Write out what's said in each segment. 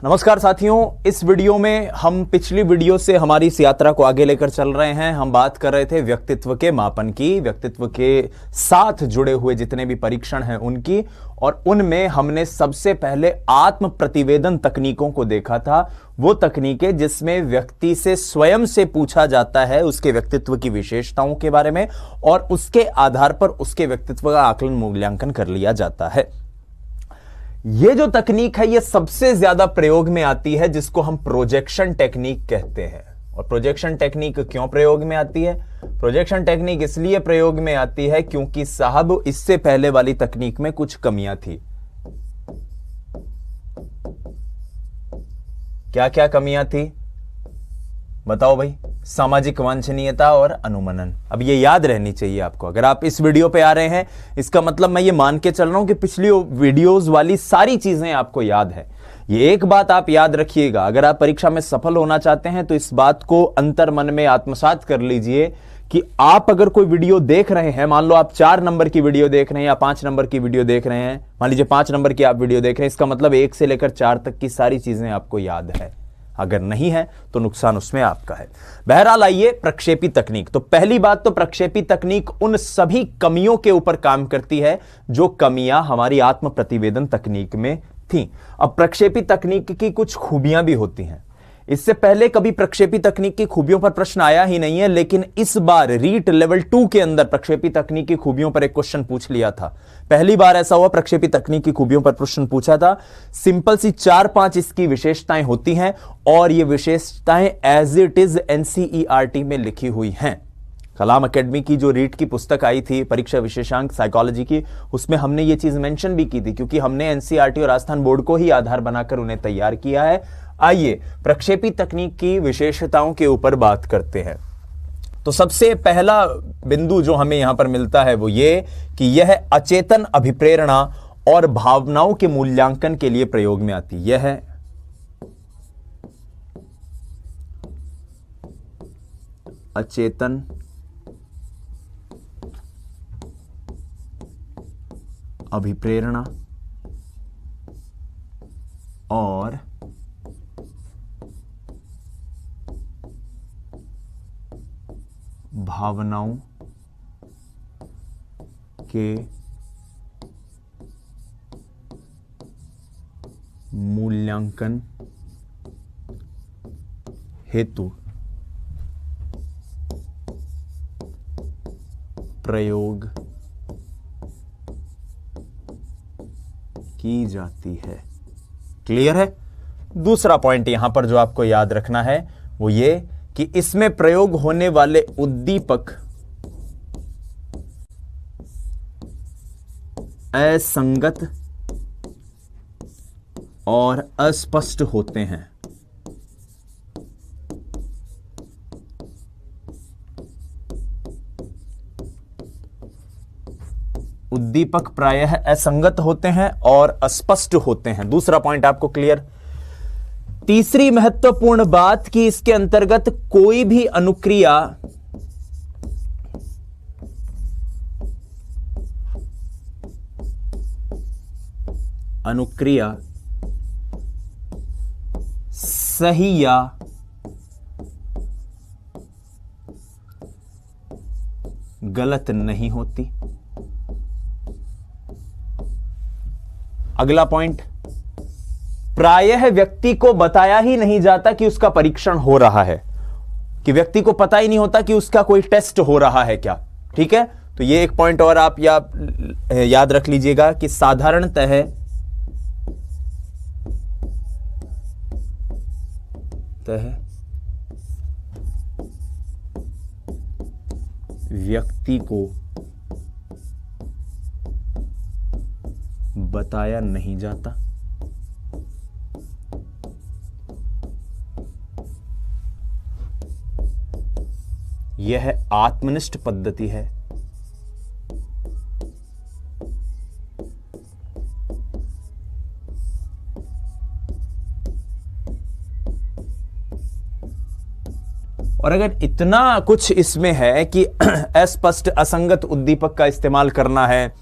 नमस्कार साथियों, इस वीडियो में हम पिछली वीडियो से हमारी इस यात्रा को आगे लेकर चल रहे हैं। हम बात कर रहे थे व्यक्तित्व के मापन की, व्यक्तित्व के साथ जुड़े हुए जितने भी परीक्षण हैं उनकी, और उनमें हमने सबसे पहले आत्म प्रतिवेदन तकनीकों को देखा था। वो तकनीकें जिसमें व्यक्ति से स्वयं से पूछा जाता है उसके व्यक्तित्व की विशेषताओं के बारे में और उसके आधार पर उसके व्यक्तित्व का आकलन मूल्यांकन कर लिया जाता है। ये जो तकनीक है ये सबसे ज्यादा प्रयोग में आती है, जिसको हम प्रोजेक्शन टेक्निक कहते हैं। और प्रोजेक्शन टेक्निक क्यों प्रयोग में आती है? प्रोजेक्शन टेक्निक इसलिए प्रयोग में आती है क्योंकि साहब इससे पहले वाली तकनीक में कुछ कमियां थी। क्या क्या कमियां थी बताओ भाई? सामाजिक वांछनीयता और अनुमनन। अब ये याद रहनी चाहिए आपको। अगर आप इस वीडियो पे आ रहे हैं इसका मतलब मैं ये मान के चल रहा हूं कि पिछली वीडियोस वाली सारी चीजें आपको याद है। ये एक बात आप याद रखिएगा, अगर आप परीक्षा में सफल होना चाहते हैं तो इस बात को अंतर मन में आत्मसात कर लीजिए कि आप अगर कोई वीडियो देख रहे हैं, मान लो आप 4 नंबर की वीडियो देख रहे हैं या 5 नंबर की वीडियो देख रहे हैं, मान लीजिए 5 नंबर की आप वीडियो देख रहे हैं, इसका मतलब 1 से लेकर 4 तक की सारी चीजें आपको याद है। अगर नहीं है तो नुकसान उसमें आपका है। बहरहाल आइए, प्रक्षेपी तकनीक। तो पहली बात तो प्रक्षेपी तकनीक उन सभी कमियों के ऊपर काम करती है जो कमियां हमारी आत्म प्रतिवेदन तकनीक में थी। अब प्रक्षेपी तकनीक की कुछ खूबियां भी होती हैं। इससे पहले कभी प्रक्षेपी तकनीक की खूबियों पर प्रश्न आया ही नहीं है, लेकिन इस बार रीट लेवल 2 के अंदर प्रक्षेपी तकनीक की खूबियों पर एक क्वेश्चन पूछ लिया था। पहली बार ऐसा हुआ, प्रक्षेपी तकनीक की खूबियों पर प्रश्न पूछा था। सिंपल सी 4-5 इसकी विशेषताएं होती हैं और ये विशेषताएं एज इट इज एनसीईआरटी में लिखी हुई हैं। कलाम एकेडमी की जो रीट की पुस्तक आई थी परीक्षा विशेषांक साइकोलॉजी की, उसमें हमने ये चीज मेंशन भी की थी, क्योंकि हमने एनसीईआरटी और राजस्थान बोर्ड को ही आधार बनाकर उन्हें तैयार किया है। आइए प्रक्षेपी तकनीक की विशेषताओं के ऊपर बात करते हैं। तो सबसे पहला बिंदु जो हमें यहां पर मिलता है वो ये कि यह अचेतन अभिप्रेरणा और भावनाओं के मूल्यांकन के लिए प्रयोग में आती है। यह अचेतन अभिप्रेरणा और भावनाओं के मूल्यांकन हेतु प्रयोग की जाती है। क्लियर है? दूसरा पॉइंट यहां पर जो आपको याद रखना है वो ये कि इसमें प्रयोग होने वाले उद्दीपक असंगत और अस्पष्ट होते हैं। उद्दीपक प्रायः असंगत होते हैं और अस्पष्ट होते हैं। दूसरा पॉइंट आपको क्लियर। तीसरी महत्वपूर्ण बात कि इसके अंतर्गत कोई भी अनुक्रिया सही या गलत नहीं होती। अगला पॉइंट, प्रायः व्यक्ति को बताया ही नहीं जाता कि उसका परीक्षण हो रहा है, कि व्यक्ति को पता ही नहीं होता कि उसका कोई टेस्ट हो रहा है क्या। ठीक है, तो ये एक पॉइंट और आप याद रख लीजिएगा कि साधारणतः व्यक्ति को बताया नहीं जाता। यह आत्मनिष्ठ पद्धति है। और अगर इतना कुछ इसमें है कि अस्पष्ट असंगत उद्दीपक का इस्तेमाल करना है,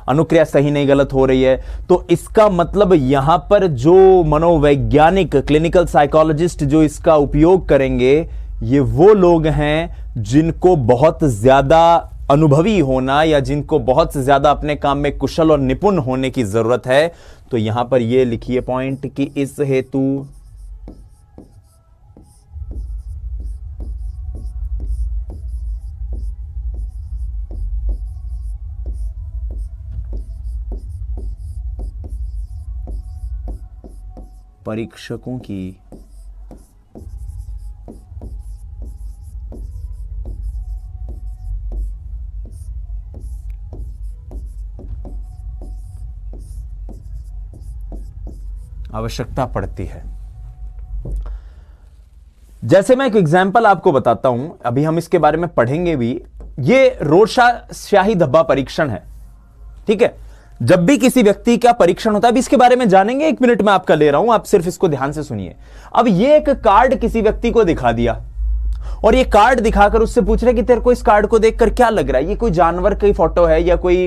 अनुक्रिया सही नहीं गलत हो रही है। तो इसका मतलब यहां पर जो मनोवैज्ञानिक क्लिनिकल साइकोलॉजिस्ट जो इसका उपयोग करेंगे, ये वो लोग हैं जिनको बहुत ज्यादा अनुभवी होना या जिनको बहुत ज्यादा अपने काम में कुशल और निपुण होने की जरूरत है। तो यहां पर ये लिखिए पॉइंट कि इस हेतु परीक्षकों की आवश्यकता पड़ती है। जैसे मैं एक एग्जांपल आपको बताता हूं, अभी हम इसके बारे में पढ़ेंगे भी। ये रोरशाह स्याही धब्बा परीक्षण है, ठीक है। जब भी किसी व्यक्ति का परीक्षण होता है, अभी इसके बारे में जानेंगे, 1 मिनट में आपका ले रहा हूं, आप सिर्फ इसको ध्यान से सुनिए। अब ये एक कार्ड किसी व्यक्ति को दिखा दिया और ये कार्ड दिखाकर उससे पूछ रहे कि तेरे को इस कार्ड को देखकर क्या लग रहा है, ये कोई जानवर की फोटो है या कोई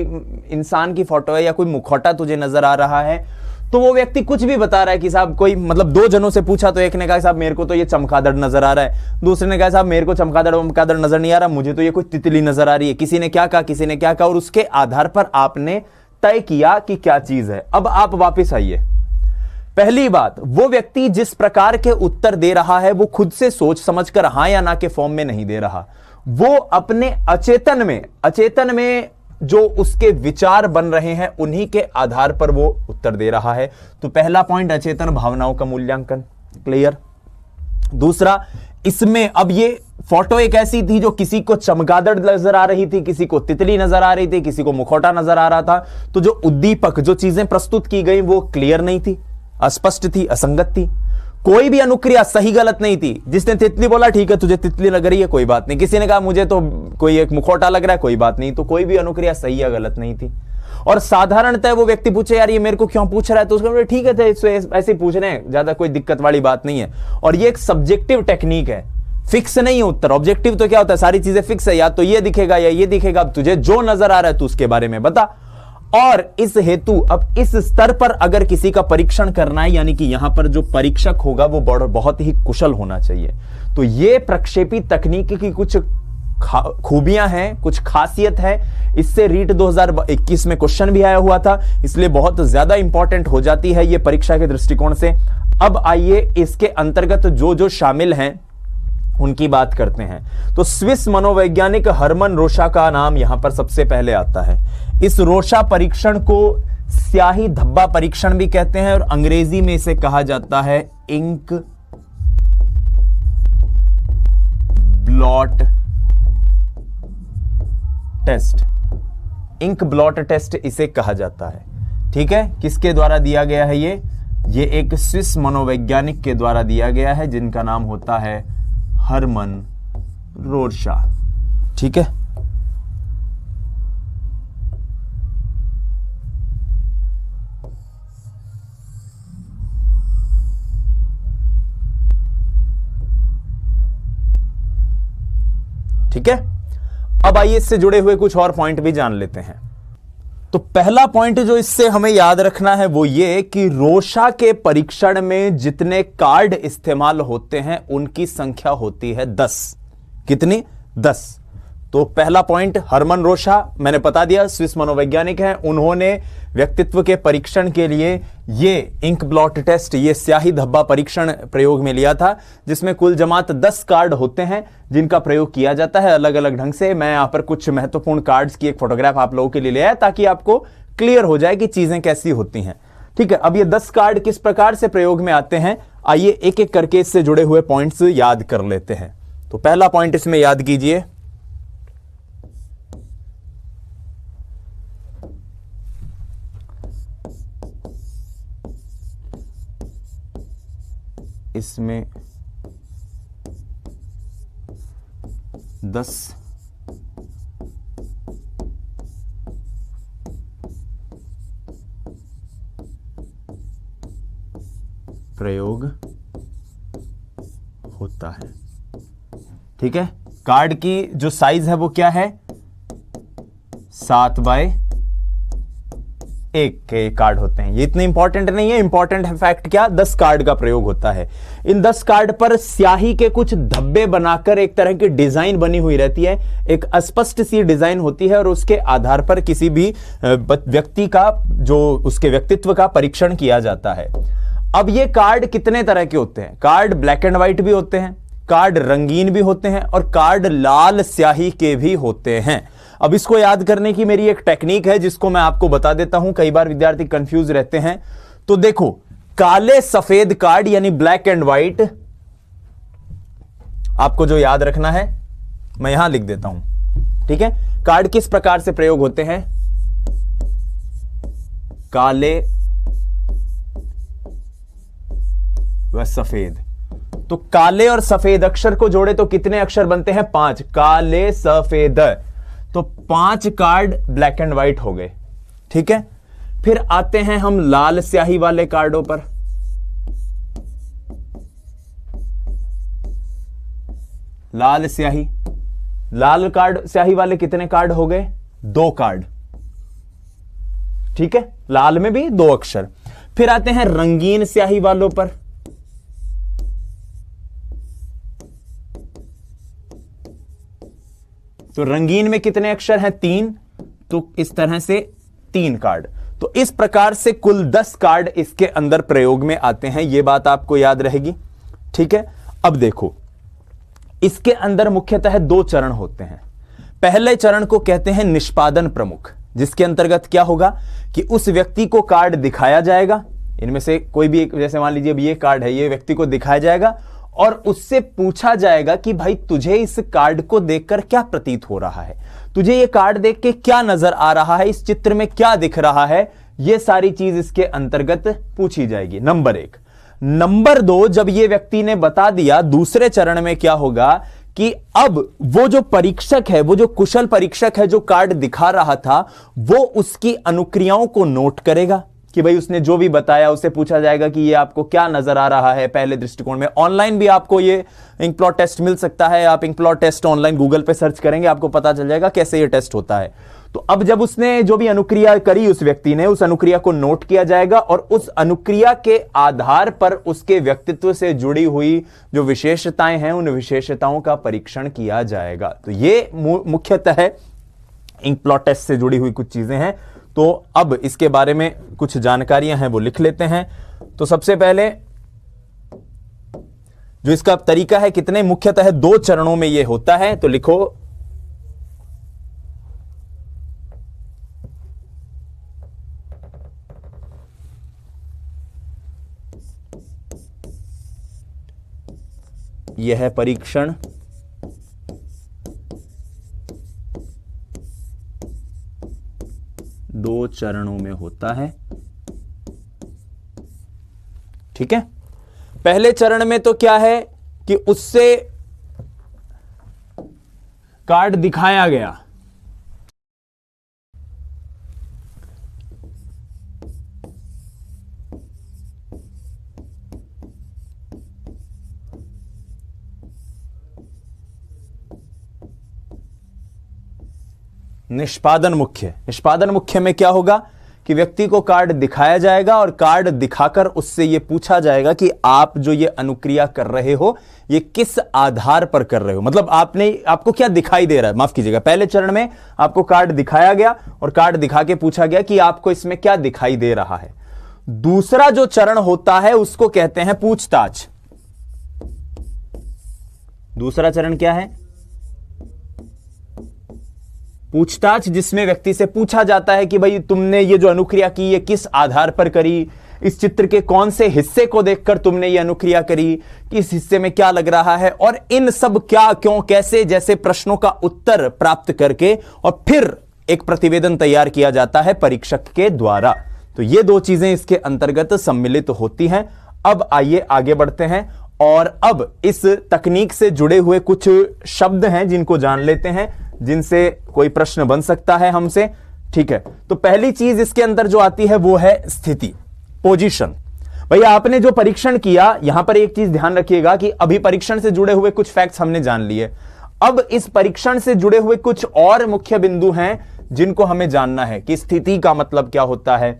इंसान की फोटो है या कोई मुखौटा तुझे नजर आ रहा है। तो वो व्यक्ति कुछ भी बता रहा है कि साहब कोई, मतलब 2 जनों से पूछा तो एक ने कहा साहब मेरे को तो ये चमगादड़ नजर आ रहा है, दूसरे ने कहा साहब मेरे को चमगादड़ नजर नहीं आ रहा, मुझे तो ये कोई तितली नजर आ रही है। किसी ने क्या कहा, किसी ने क्या कहा, और उसके आधार पर आपने तय किया कि क्या चीज है। अब आप वापस आइए। पहली बात, वो व्यक्ति जिस प्रकार के उत्तर दे रहा है वो खुद से सोच समझकर हां या ना के फॉर्म में नहीं दे रहा, वो अपने अचेतन में जो उसके विचार बन रहे हैं उन्हीं के आधार पर वो उत्तर दे रहा है। तो पहला पॉइंट, अचेतन भावनाओं का मूल्यांकन, क्लियर। दूसरा, इसमें अब ये फोटो एक ऐसी थी जो किसी को चमगादड़ नजर आ रही थी, किसी को तितली नजर आ रही थी, किसी को मुखौटा नजर आ रहा था। तो जो उद्दीपक, जो चीजें प्रस्तुत की गई वो क्लियर नहीं थी, अस्पष्ट थी, असंगत थी। कोई भी अनुक्रिया सही गलत नहीं थी। जिसने तितली बोला ठीक है तुझे तितली लग रही है, कोई बात नहीं। किसी ने कहा मुझे तो कोई एक मुखौटा लग रहा है, कोई बात नहीं। तो कोई भी अनुक्रिया सही या गलत नहीं थी। और साधारणतः वो व्यक्ति पूछे यार ये मेरे को क्यों पूछ रहा है, तो उसका ठीक है ऐसे पूछ रहे हैं, ज्यादा कोई दिक्कत वाली बात नहीं है। और ये एक सब्जेक्टिव टेक्निक है, फिक्स नहीं है उत्तर। ऑब्जेक्टिव तो क्या होता है, सारी चीजें फिक्स है, या तो ये दिखेगा या ये दिखेगा। अब तुझे जो नजर आ रहा है तू उसके बारे में बता। और इस हेतु अब इस स्तर पर अगर किसी का परीक्षण करना है, यानी कि यहां पर जो परीक्षक होगा वो बहुत ही कुशल होना चाहिए। तो ये प्रक्षेपी तकनीक की कुछ खूबियां हैं, कुछ खासियत है। इससे रीट 2021 में क्वेश्चन भी आया हुआ था, इसलिए बहुत ज्यादा इंपॉर्टेंट हो जाती है ये परीक्षा के दृष्टिकोण से। अब आइए इसके अंतर्गत जो जो शामिल हैं उनकी बात करते हैं। तो स्विस मनोवैज्ञानिक हरमन रोशा का नाम यहां पर सबसे पहले आता है। इस रोशा परीक्षण को स्याही धब्बा परीक्षण भी कहते हैं और अंग्रेजी में इसे कहा जाता है ink blot test. Ink blot test इसे कहा जाता है, ठीक है। किसके द्वारा दिया गया है ये एक स्विस मनोवैज्ञानिक के द्वारा दिया गया है जिनका नाम होता है हरमन रोशा, ठीक है। ठीक है, अब आइए इससे जुड़े हुए कुछ और पॉइंट भी जान लेते हैं। तो पहला पॉइंट जो इससे हमें याद रखना है वो ये कि रोशा के परीक्षण में जितने कार्ड इस्तेमाल होते हैं उनकी संख्या होती है 10। कितनी? 10। तो पहला पॉइंट, हरमन रोशा, मैंने बता दिया स्विस मनोवैज्ञानिक हैं, उन्होंने व्यक्तित्व के परीक्षण के लिए ये इंक ब्लॉट टेस्ट, ये स्याही धब्बा परीक्षण प्रयोग में लिया था, जिसमें कुल जमात 10 कार्ड होते हैं जिनका प्रयोग किया जाता है अलग अलग ढंग से। मैं यहां पर कुछ महत्वपूर्ण कार्ड्स की एक फोटोग्राफ आप लोगों के लिए ले आया ताकि आपको क्लियर हो जाए कि चीजें कैसी होती हैं, ठीक है। अब ये 10 कार्ड किस प्रकार से प्रयोग में आते हैं, आइए एक एक करके इससे जुड़े हुए पॉइंट्स याद कर लेते हैं। तो पहला पॉइंट इसमें याद कीजिए, इसमें 10 प्रयोग होता है, ठीक है। कार्ड की जो साइज है वो क्या है, 7 बाय एक के कार्ड होते हैं। ये इतने इंपॉर्टेंट नहीं है, इंपॉर्टेंट है फैक्ट क्या, 10 कार्ड का प्रयोग होता है। इन 10 कार्ड पर स्याही के कुछ धब्बे बनाकर एक तरह की डिजाइन बनी हुई रहती है, एक अस्पष्ट सी डिजाइन होती है और उसके आधार पर किसी भी व्यक्ति का, जो उसके व्यक्तित्व का परीक्षण किया जाता है। अब ये कार्ड कितने तरह के होते हैं? कार्ड ब्लैक एंड व्हाइट भी होते हैं, कार्ड रंगीन भी होते हैं और कार्ड लाल स्याही के भी होते हैं। अब इसको याद करने की मेरी एक टेक्निक है जिसको मैं आपको बता देता हूं, कई बार विद्यार्थी कंफ्यूज रहते हैं। तो देखो, काले सफेद कार्ड यानी ब्लैक एंड व्हाइट, आपको जो याद रखना है मैं यहां लिख देता हूं, ठीक है। कार्ड किस प्रकार से प्रयोग होते हैं? काले व सफेद। तो काले और सफेद अक्षर को जोड़े तो कितने अक्षर बनते हैं? 5। काले सफेद, तो 5 कार्ड ब्लैक एंड व्हाइट हो गए, ठीक है। फिर आते हैं हम लाल स्याही वाले कार्डों पर। लाल स्याही, लाल कार्ड स्याही वाले कितने कार्ड हो गए? 2 कार्ड, ठीक है। लाल में भी 2 अक्षर। फिर आते हैं रंगीन स्याही वालों पर। तो रंगीन में कितने अक्षर हैं? 3, तो इस तरह से 3 कार्ड। तो इस प्रकार से कुल 10 कार्ड इसके अंदर प्रयोग में आते हैं, यह बात आपको याद रहेगी, ठीक है। अब देखो, इसके अंदर मुख्यतः 2 चरण होते हैं। पहले चरण को कहते हैं निष्पादन प्रमुख, जिसके अंतर्गत क्या होगा कि उस व्यक्ति को कार्ड दिखाया जाएगा, इनमें से कोई भी एक, जैसे मान लीजिए अब ये कार्ड है, ये व्यक्ति को दिखाया जाएगा और उससे पूछा जाएगा कि भाई तुझे इस कार्ड को देखकर क्या प्रतीत हो रहा है, तुझे ये कार्ड देख के क्या नजर आ रहा है, इस चित्र में क्या दिख रहा है, ये सारी चीज इसके अंतर्गत पूछी जाएगी, नंबर 1। नंबर 2, जब ये व्यक्ति ने बता दिया, दूसरे चरण में क्या होगा कि अब वो जो परीक्षक है, वो जो कुशल परीक्षक है जो कार्ड दिखा रहा था, वो उसकी अनुक्रियाओं को नोट करेगा कि भाई उसने जो भी बताया, उससे पूछा जाएगा कि ये आपको क्या नजर आ रहा है पहले दृष्टिकोण में। ऑनलाइन भी आपको ये इंक प्लॉट टेस्ट मिल सकता है, आप ink plot test online Google पे सर्च करेंगे, आपको पता चल जाएगा कैसे ये टेस्ट होता है। तो अब जब उसने जो भी अनुक्रिया करी, उस व्यक्ति ने, उस अनुक्रिया को नोट किया जाएगा और उस अनुक्रिया के आधार पर उसके व्यक्तित्व से जुड़ी हुई जो विशेषताएं हैं, उन विशेषताओं का परीक्षण किया जाएगा। तो ये मुख्यतः इंक प्लॉट टेस्ट से जुड़ी हुई कुछ चीजें हैं। तो अब इसके बारे में कुछ जानकारियां हैं वो लिख लेते हैं। तो सबसे पहले जो इसका तरीका है, कितने, मुख्यतः 2 चरणों में यह होता है। तो लिखो, यह है परीक्षण, दो चरणों में होता है, ठीक है। पहले चरण में तो क्या है कि उससे कार्ड दिखाया गया, निष्पादन मुख्य। निष्पादन मुख्य में क्या होगा कि व्यक्ति को कार्ड दिखाया जाएगा और कार्ड दिखाकर उससे यह पूछा जाएगा कि आप जो ये अनुक्रिया कर रहे हो, ये किस आधार पर कर रहे हो, मतलब आपको क्या दिखाई दे रहा है। माफ कीजिएगा, पहले चरण में आपको कार्ड दिखाया गया और कार्ड दिखा के पूछा गया कि आपको इसमें क्या दिखाई दे रहा है। दूसरा जो चरण होता है उसको कहते हैं पूछताछ। दूसरा चरण क्या है? पूछताछ, जिसमें व्यक्ति से पूछा जाता है कि भाई तुमने ये जो अनुक्रिया की ये किस आधार पर करी, इस चित्र के कौन से हिस्से को देखकर तुमने ये अनुक्रिया करी, किस हिस्से में क्या लग रहा है, और इन सब क्या, क्यों, कैसे जैसे प्रश्नों का उत्तर प्राप्त करके और फिर एक प्रतिवेदन तैयार किया जाता है परीक्षक के द्वारा। तो ये 2 चीजें इसके अंतर्गत सम्मिलित होती हैं। अब आइए आगे बढ़ते हैं और अब इस तकनीक से जुड़े हुए कुछ शब्द हैं जिनको जान लेते हैं, जिनसे कोई प्रश्न बन सकता है हमसे, ठीक है। तो पहली चीज इसके अंदर जो आती है वो है स्थिति, पोजीशन। भैया आपने जो परीक्षण किया, यहां पर एक चीज ध्यान रखिएगा कि अभी परीक्षण से जुड़े हुए कुछ फैक्ट्स हमने जान लिए। अब इस परीक्षण से जुड़े हुए कुछ और मुख्य बिंदु हैं जिनको हमें जानना है कि स्थिति का मतलब क्या होता है,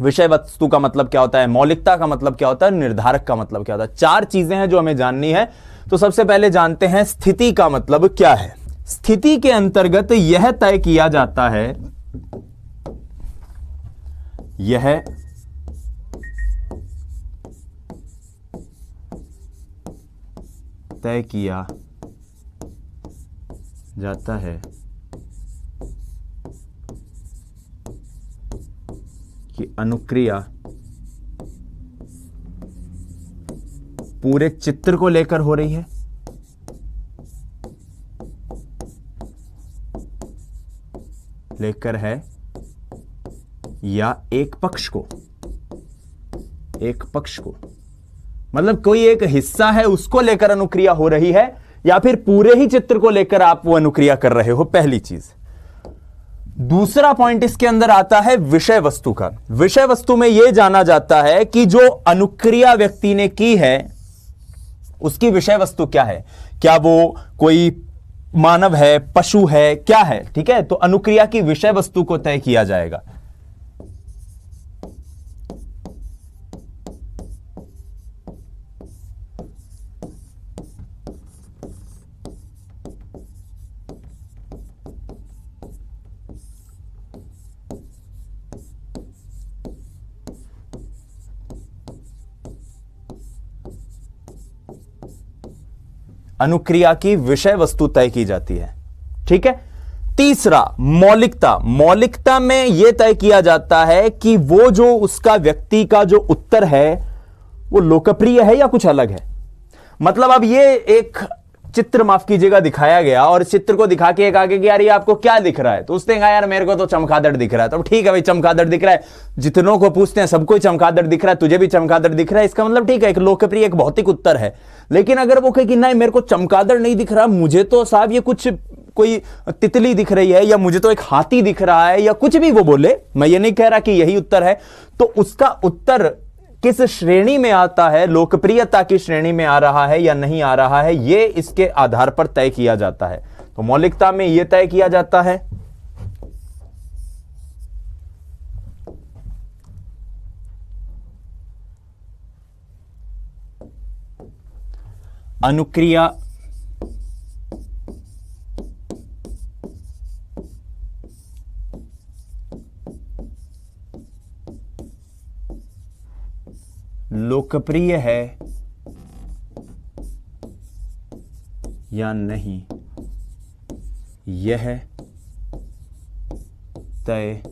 विषय वस्तु का मतलब क्या होता है, मौलिकता का मतलब क्या होता है, निर्धारक का मतलब क्या होता है। 4 चीजें हैं जो हमें जाननी है। तो सबसे पहले जानते हैं स्थिति का मतलब क्या है। स्थिति के अंतर्गत यह तय किया जाता है, यह तय किया जाता है कि अनुक्रिया पूरे चित्र को लेकर हो रही है या एक पक्ष को, मतलब कोई एक हिस्सा है उसको लेकर अनुक्रिया हो रही है या फिर पूरे ही चित्र को लेकर आप वो अनुक्रिया कर रहे हो, पहली चीज। दूसरा पॉइंट इसके अंदर आता है विषय वस्तु का। विषय वस्तु में यह जाना जाता है कि जो अनुक्रिया व्यक्ति ने की है उसकी विषय वस्तु क्या है, क्या वो कोई मानव है, पशु है, क्या है, ठीक है। तो अनुक्रिया की विषय वस्तु को तय किया जाएगा। अनुक्रिया की विषय वस्तु तय की जाती है, ठीक है। तीसरा मौलिकता। मौलिकता में यह तय किया जाता है कि वो जो उसका व्यक्ति का जो उत्तर है वो लोकप्रिय है या कुछ अलग है। मतलब अब ये एक चित्र, माफ कीजिएगा, दिखाया गया और चित्र को दिखा के एक आगे कि यार ये आपको क्या दिख रहा है, तो उसने कहा यार मेरे को तो चमगादड़ दिख रहा है। तो ठीक है भाई, चमगादड़ दिख रहा है, जितनों को पूछते हैं सबको ही चमगादड़ दिख रहा है, तुझे भी चमगादड़ दिख रहा है, इसका मतलब ठीक है एक लोकप्रिय एक भौतिक उत्तर है। लेकिन अगर वो कहे कि नहीं मेरे को चमगादड़ नहीं दिख रहा, मुझे तो साहब ये कुछ कोई तितली दिख रही है या मुझे तो एक हाथी दिख रहा है या कुछ भी वो बोले, मैं ये नहीं कह रहा कि यही उत्तर है, तो उसका उत्तर किस श्रेणी में आता है, लोकप्रियता की श्रेणी में आ रहा है या नहीं आ रहा है, ये इसके आधार पर तय किया जाता है। तो मौलिकता में यह तय किया जाता है अनुक्रिया लोकप्रिय है या नहीं, यह तय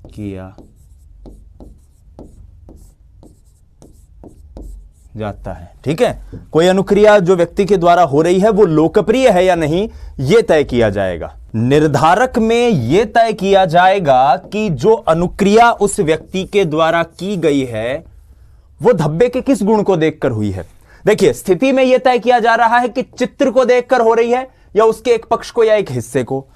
किया जाता है, ठीक है। कोई अनुक्रिया जो व्यक्ति के द्वारा हो रही है वो लोकप्रिय है या नहीं, यह तय किया जाएगा। निर्धारक में यह तय किया जाएगा कि जो अनुक्रिया उस व्यक्ति के द्वारा की गई है वो धब्बे के किस गुण को देखकर हुई है। देखिए, स्थिति में यह तय किया जा रहा है कि चित्र को देखकर हो रही है या उसके एक पक्ष को या एक हिस्से को।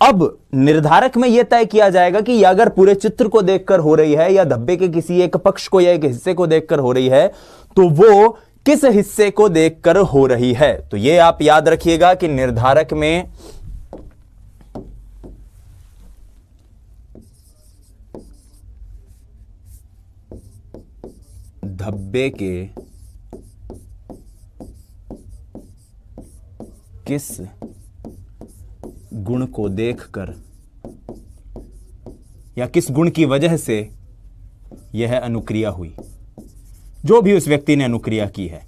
अब निर्धारक में यह तय किया जाएगा कि अगर पूरे चित्र को देखकर हो रही है या धब्बे के किसी एक पक्ष को या एक हिस्से को देखकर हो रही है तो वो किस हिस्से को देखकर हो रही है। तो यह आप याद रखिएगा कि निर्धारक में धब्बे के किस गुण को देखकर या किस गुण की वजह से यह अनुक्रिया हुई, जो भी उस व्यक्ति ने अनुक्रिया की है।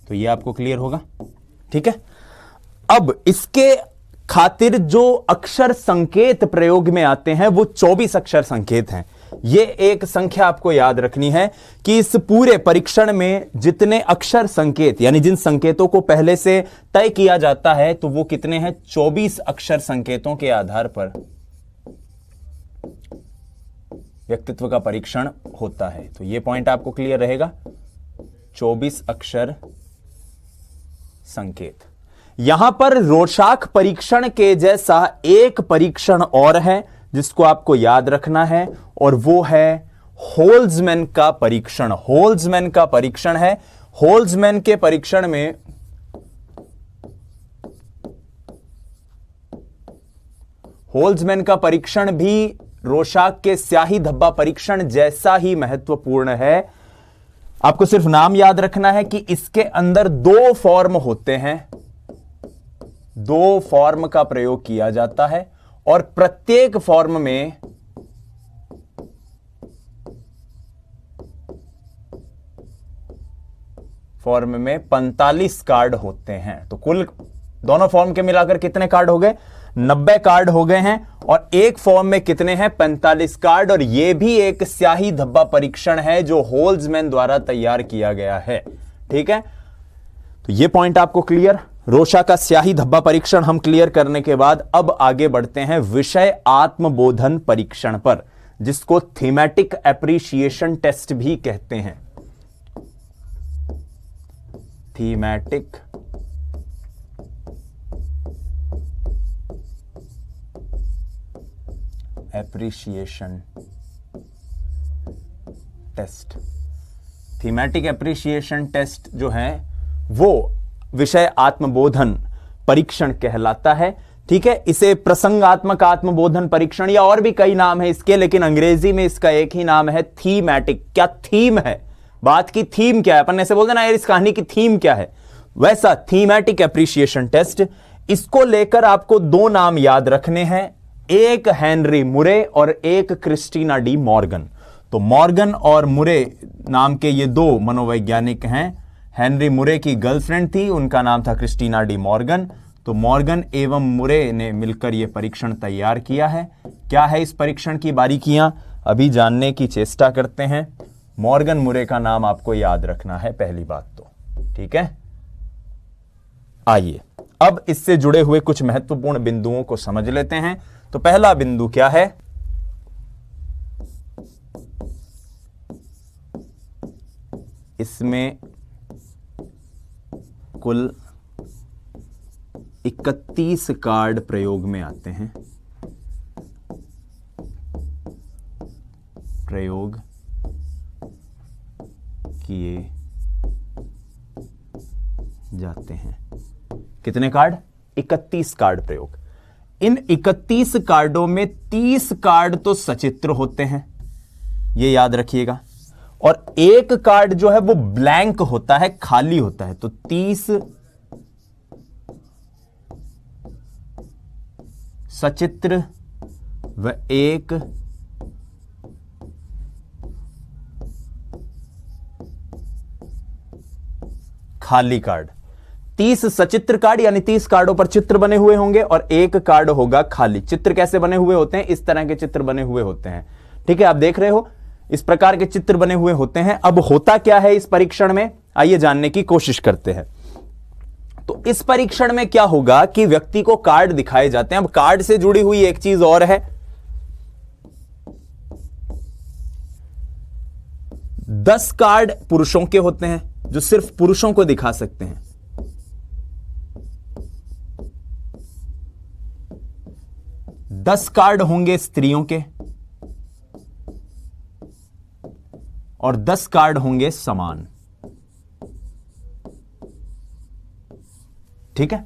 तो यह आपको क्लियर होगा, ठीक है। अब इसके खातिर जो अक्षर संकेत प्रयोग में आते हैं वो 24 अक्षर संकेत हैं। यह एक संख्या आपको याद रखनी है कि इस पूरे परीक्षण में जितने अक्षर संकेत यानी जिन संकेतों को पहले से तय किया जाता है तो वो कितने हैं, 24 अक्षर संकेतों के आधार पर व्यक्तित्व का परीक्षण होता है। तो यह पॉइंट आपको क्लियर रहेगा, 24 अक्षर संकेत। यहां पर रोरशाक परीक्षण के जैसा एक परीक्षण और है जिसको आपको याद रखना है और वो है होल्जमैन का परीक्षण। होल्जमैन का परीक्षण है। होल्जमैन के परीक्षण में होल्जमैन का परीक्षण भी रोशाक के स्याही धब्बा परीक्षण जैसा ही महत्वपूर्ण है। आपको सिर्फ नाम याद रखना है कि इसके अंदर दो फॉर्म होते हैं, दो फॉर्म का प्रयोग किया जाता है और प्रत्येक फॉर्म में 45 कार्ड होते हैं। तो कुल दोनों फॉर्म के मिलाकर कितने कार्ड हो गए? 90 कार्ड हो गए हैं। और एक फॉर्म में कितने हैं? 45 कार्ड। और यह भी एक स्याही धब्बा परीक्षण है जो होल्जमैन द्वारा तैयार किया गया है। ठीक है, तो यह पॉइंट आपको क्लियर। रोशा का स्याही धब्बा परीक्षण हम क्लियर करने के बाद अब आगे बढ़ते हैं विषय आत्मबोधन परीक्षण पर, जिसको थीमेटिक एप्रिसिएशन टेस्ट भी कहते हैं। Thematic appreciation test. Thematic appreciation test जो है वो विषय आत्मबोधन परीक्षण कहलाता है। ठीक है, इसे प्रसंगात्मक आत्मबोधन परीक्षण या और भी कई नाम है इसके, लेकिन अंग्रेजी में इसका एक ही नाम है, थीमेटिक। क्या थीम है, बात की थीम क्या है, अपन ऐसे बोलते ना यार इस कहानी की थीम क्या है, वैसा थीमेटिक एप्रिसिएशन टेस्ट। इसको लेकर आपको दो नाम याद रखने हैं, एक हेनरी मुरे और एक क्रिस्टीना डी मॉर्गन। तो मॉर्गन और मुरे नाम के ये दो मनोवैज्ञानिक हैं। हेनरी मुरे की गर्लफ्रेंड थी, उनका नाम था क्रिस्टीना डी मॉर्गन। तो मॉर्गन एवं मुरे ने मिलकर यह परीक्षण तैयार किया है। क्या है इस परीक्षण की बारीकियां, अभी जानने की चेष्टा करते हैं। मॉर्गन मुरे का नाम आपको याद रखना है पहली बात तो। ठीक है, आइए अब इससे जुड़े हुए कुछ महत्वपूर्ण बिंदुओं को समझ लेते हैं। तो पहला बिंदु क्या है? इसमें कुल 31 कार्ड प्रयोग में आते हैं, प्रयोग किए जाते हैं। कितने कार्ड? 31 कार्ड प्रयोग। इन 31 कार्डों में 30 कार्ड तो सचित्र होते हैं, यह याद रखिएगा, और एक कार्ड जो है वो ब्लैंक होता है, खाली होता है। तो 30 सचित्र व एक खाली कार्ड। 30 सचित्र कार्ड यानी 30 कार्डों पर चित्र बने हुए होंगे और एक कार्ड होगा खाली। चित्र कैसे बने हुए होते हैं? इस तरह के चित्र बने हुए होते हैं। ठीक है, आप देख रहे हो इस प्रकार के चित्र बने हुए होते हैं। अब होता क्या है इस परीक्षण में, आइए जानने की कोशिश करते हैं। तो इस परीक्षण में क्या होगा कि व्यक्ति को कार्ड दिखाए जाते हैं। अब कार्ड से जुड़ी हुई एक चीज और है, 10 कार्ड पुरुषों के होते हैं जो सिर्फ पुरुषों को दिखा सकते हैं। 10 कार्ड होंगे स्त्रियों के और 10 कार्ड होंगे समान। ठीक है,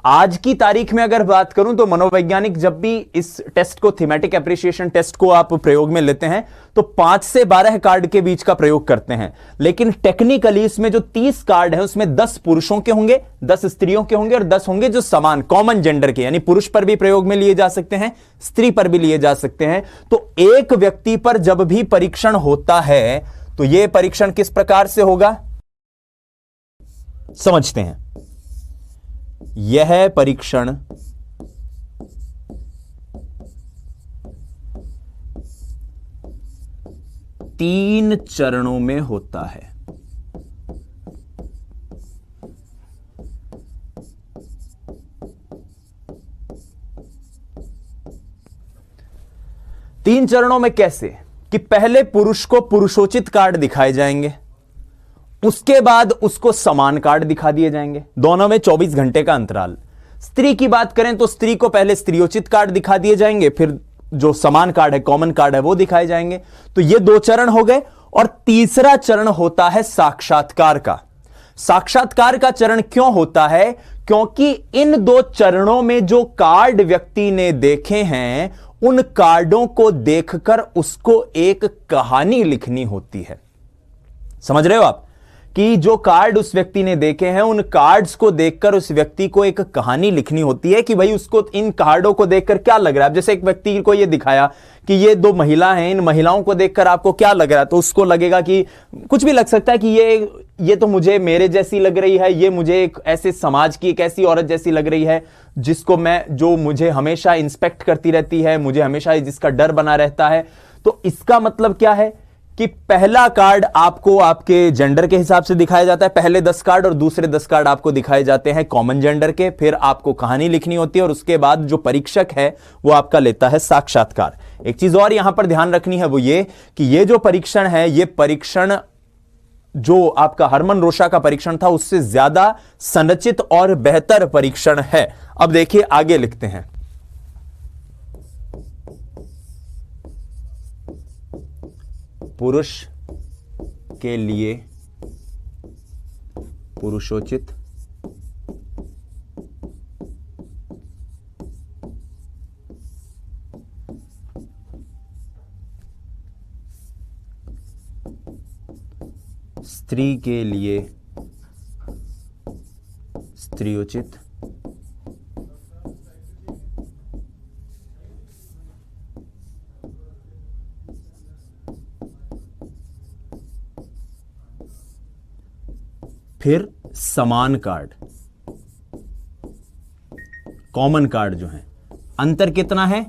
आज की तारीख में अगर बात करूं तो मनोवैज्ञानिक जब भी इस टेस्ट को, थीमेटिक एप्रिसिएशन टेस्ट को आप प्रयोग में लेते हैं तो 5 से 12 कार्ड के बीच का प्रयोग करते हैं। लेकिन टेक्निकली इसमें जो 30 कार्ड है उसमें 10 पुरुषों के होंगे, 10 स्त्रियों के होंगे और 10 होंगे जो समान कॉमन जेंडर के, यानी पुरुष पर भी प्रयोग में लिए जा सकते हैं, स्त्री पर भी लिए जा सकते हैं। तो एक व्यक्ति पर जब भी परीक्षण होता है तो यह परीक्षण किस प्रकार से होगा समझते हैं। यह परीक्षण तीन चरणों में होता है। तीन चरणों में कैसे कि पहले पुरुष को पुरुषोचित कार्ड दिखाए जाएंगे, उसके बाद उसको समान कार्ड दिखा दिए जाएंगे, दोनों में 24 घंटे का अंतराल। स्त्री की बात करें तो स्त्री को पहले स्त्रियोचित कार्ड दिखा दिए जाएंगे, फिर जो समान कार्ड है, कॉमन कार्ड है, वो दिखाए जाएंगे। तो ये 2 चरण हो गए। और तीसरा चरण होता है साक्षात्कार का। साक्षात्कार का चरण क्यों होता है? क्योंकि इन 2 चरणों में जो कार्ड व्यक्ति ने देखे हैं, उन कार्डों को देखकर उसको एक कहानी लिखनी होती है। समझ रहे हो आप कि जो कार्ड उस व्यक्ति ने देखे हैं, उन कार्ड्स को देखकर उस व्यक्ति को एक कहानी लिखनी होती है कि भाई उसको इन कार्डों को देखकर क्या लग रहा है। अब जैसे एक व्यक्ति को ये दिखाया कि ये 2 महिला हैं, इन महिलाओं को देखकर आपको क्या लग रहा है, तो उसको लगेगा कि कुछ भी लग सकता है कि ये तो मुझे मेरे जैसी लग रही है, ये मुझे एक ऐसे समाज की एक ऐसी औरत जैसी लग रही है जो मुझे हमेशा इंस्पेक्ट करती रहती है, मुझे हमेशा जिसका डर बना रहता है। तो इसका मतलब क्या है कि पहला कार्ड आपको आपके जेंडर के हिसाब से दिखाया जाता है, पहले 10 कार्ड, और दूसरे 10 कार्ड आपको दिखाए जाते हैं कॉमन जेंडर के। फिर आपको कहानी लिखनी होती है और उसके बाद जो परीक्षक है वो आपका लेता है साक्षात्कार। एक चीज और यहां पर ध्यान रखनी है, वो ये कि ये जो परीक्षण है, ये परीक्षण जो आपका हरमन रोशा का परीक्षण था उससे ज्यादा संरचित और बेहतर परीक्षण है। अब देखिए आगे लिखते हैं। पुरुष के लिए पुरुषोचित स्त्री के लिए स्त्रियोचित फिर समान कार्ड, कॉमन कार्ड जो है, अंतर कितना है?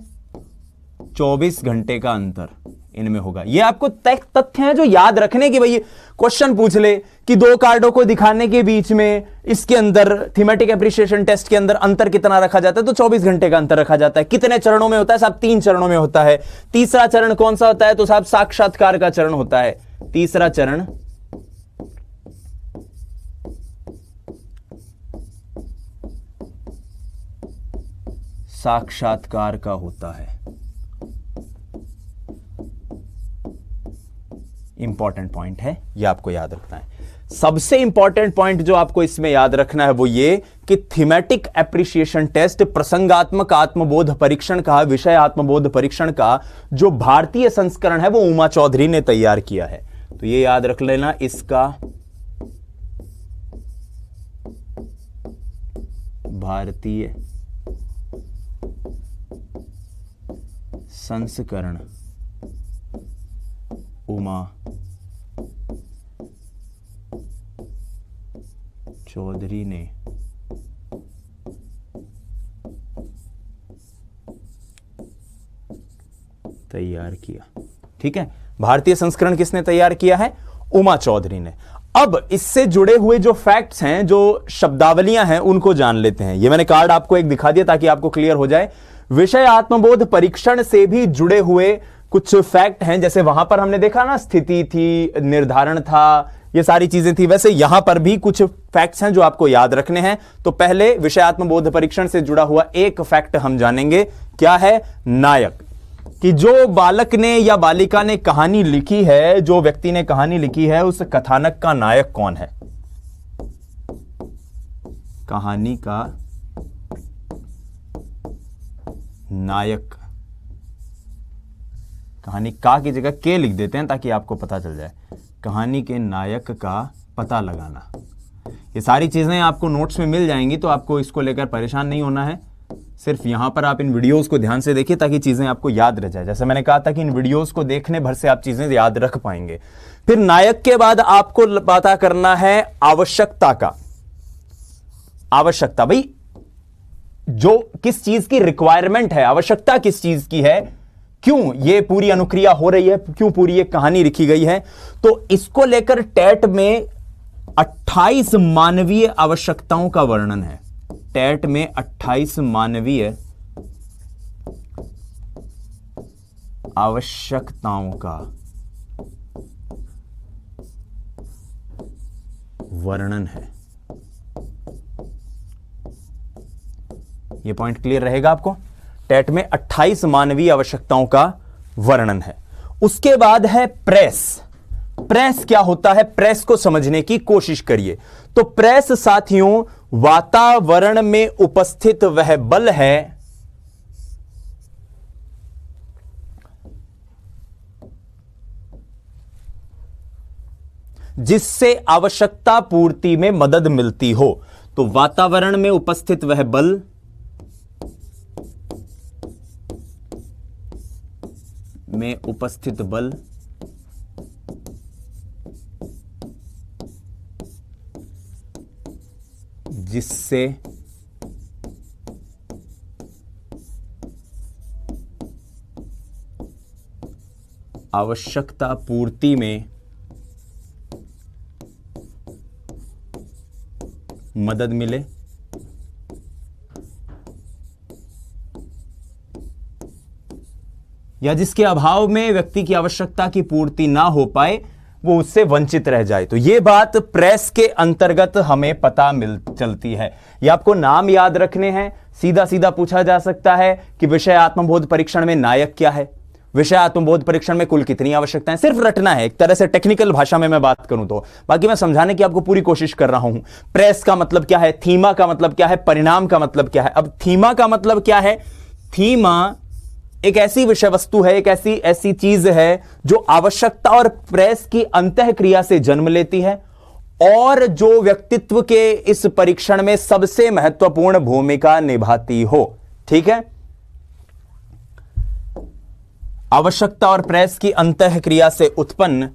24 घंटे का अंतर इनमें होगा। ये आपको तथ्य हैं जो याद रखने की। भाई क्वेश्चन पूछ ले कि 2 कार्डों को दिखाने के बीच में इसके अंदर थीमेटिक एप्रिसिएशन टेस्ट के अंदर अंतर कितना रखा जाता है, तो 24 घंटे का अंतर रखा जाता है। कितने चरणों में होता है साहब? 3 चरणों में होता है। तीसरा चरण कौन सा होता है? तो साहब साक्षात्कार का चरण होता है। तीसरा चरण साक्षात्कार का होता है। इंपॉर्टेंट पॉइंट है, ये आपको याद रखना है। सबसे इंपॉर्टेंट पॉइंट जो आपको इसमें याद रखना है वो ये कि थीमेटिक एप्रिसिएशन टेस्ट, प्रसंगात्मक आत्मबोध परीक्षण का, विषय आत्मबोध परीक्षण का जो भारतीय संस्करण है वो उमा चौधरी ने तैयार किया है। तो ये याद रख लेना, इसका भारतीय संस्करण उमा चौधरी ने तैयार किया। ठीक है, भारतीय संस्करण किसने तैयार किया है? उमा चौधरी ने। अब इससे जुड़े हुए जो फैक्ट्स हैं, जो शब्दावलियां हैं, उनको जान लेते हैं। ये मैंने कार्ड आपको एक दिखा दिया ताकि आपको क्लियर हो जाए। विषय आत्मबोध परीक्षण से भी जुड़े हुए कुछ फैक्ट हैं, जैसे वहां पर हमने देखा ना, स्थिति थी, निर्धारण था, ये सारी चीजें थी, वैसे यहां पर भी कुछ फैक्ट्स हैं जो आपको याद रखने हैं। तो पहले विषयात्मबोध परीक्षण से जुड़ा हुआ एक फैक्ट हम जानेंगे, क्या है? नायक। कि जो बालक ने या बालिका ने कहानी लिखी है, जो व्यक्ति ने कहानी लिखी है, उस कथानक का नायक कौन है? कहानी का नायक, कहानी का की जगह के लिख देते हैं ताकि आपको पता चल जाए। कहानी के नायक का पता लगाना, ये सारी चीजें आपको नोट्स में मिल जाएंगी, तो आपको इसको लेकर परेशान नहीं होना है। सिर्फ यहां पर आप इन वीडियोस को ध्यान से देखिए ताकि चीजें आपको याद रह जाए। जैसे मैंने कहा था कि इन वीडियोस को देखने भर से आप चीजें याद रख पाएंगे। फिर नायक के बाद आपको पता करना है आवश्यकता का। आवश्यकता, भाई जो किस चीज की रिक्वायरमेंट है, आवश्यकता किस चीज की है, क्यों ये पूरी अनुक्रिया हो रही है, क्यों पूरी ये कहानी लिखी गई है। तो इसको लेकर टेट में 28 मानवीय आवश्यकताओं का वर्णन है। टेट में 28 मानवीय आवश्यकताओं का वर्णन है। यह पॉइंट क्लियर रहेगा आपको? टेट में 28 मानवीय आवश्यकताओं का वर्णन है। उसके बाद है प्रेस। प्रेस क्या होता है, प्रेस को समझने की कोशिश करिए। तो प्रेस साथियों वातावरण में उपस्थित वह बल है जिससे आवश्यकता पूर्ति में मदद मिलती हो। तो वातावरण में उपस्थित वह बल में उपस्थित बल जिससे आवश्यकता पूर्ति में मदद मिले। या जिसके अभाव में व्यक्ति की आवश्यकता की पूर्ति ना हो पाए, वो उससे वंचित रह जाए। तो ये बात प्रेस के अंतर्गत हमें पता चलती है। ये आपको नाम याद रखने हैं। सीधा सीधा पूछा जा सकता है कि विषय आत्मबोध परीक्षण में नायक क्या है, विषय आत्मबोध परीक्षण में कुल कितनी आवश्यकताएं, सिर्फ रटना है। एक तरह से टेक्निकल भाषा में मैं बात करूं तो, बाकी मैं समझाने की आपको पूरी कोशिश कर रहा हूं। प्रेस का मतलब क्या है, थीमा का मतलब क्या है, परिणाम का मतलब क्या है। अब थीमा का मतलब क्या है? थीमा एक ऐसी विषय वस्तु है, एक ऐसी चीज है जो आवश्यकता और प्रेस की अंतःक्रिया से जन्म लेती है और जो व्यक्तित्व के इस परीक्षण में सबसे महत्वपूर्ण भूमिका निभाती हो। ठीक है, आवश्यकता और प्रेस की अंतःक्रिया से उत्पन्न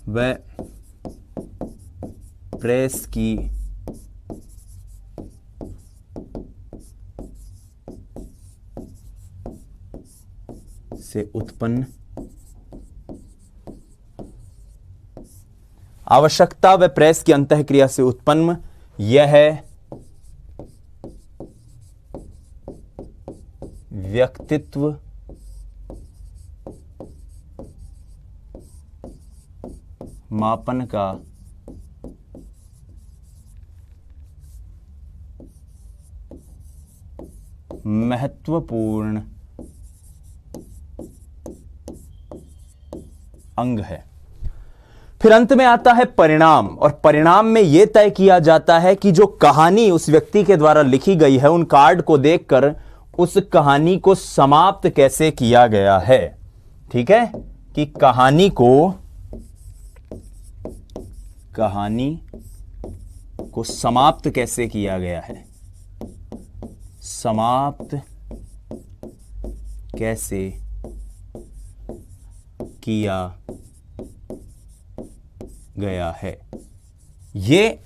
व प्रेस की से उत्पन्न आवश्यकता व प्रेस की अंतःक्रिया से उत्पन्न यह व्यक्तित्व मापन का महत्वपूर्ण अंग है। फिर अंत में आता है परिणाम, और परिणाम में यह तय किया जाता है कि जो कहानी उस व्यक्ति के द्वारा लिखी गई है, उन कार्ड को देखकर उस कहानी को समाप्त कैसे किया गया है। ठीक है, कि कहानी को समाप्त कैसे किया गया है, समाप्त कैसे किया गया है, यह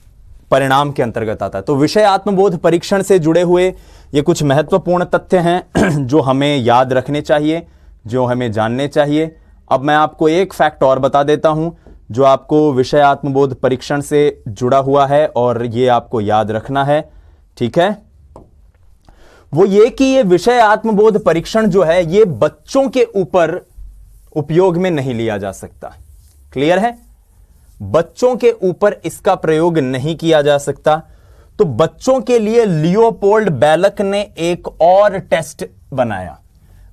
परिणाम के अंतर्गत आता है। तो विषय आत्मबोध परीक्षण से जुड़े हुए ये कुछ महत्वपूर्ण तथ्य हैं जो हमें याद रखने चाहिए, जो हमें जानने चाहिए। अब मैं आपको एक फैक्ट और बता देता हूं जो आपको विषय आत्मबोध परीक्षण से जुड़ा हुआ है और ये आपको याद रखना है। ठीक है, वो ये कि ये विषय आत्मबोध परीक्षण जो है ये बच्चों के ऊपर उपयोग में नहीं लिया जा सकता। क्लियर है? बच्चों के ऊपर इसका प्रयोग नहीं किया जा सकता। तो बच्चों के लिए लियोपोल्ड बैलक ने एक और टेस्ट बनाया।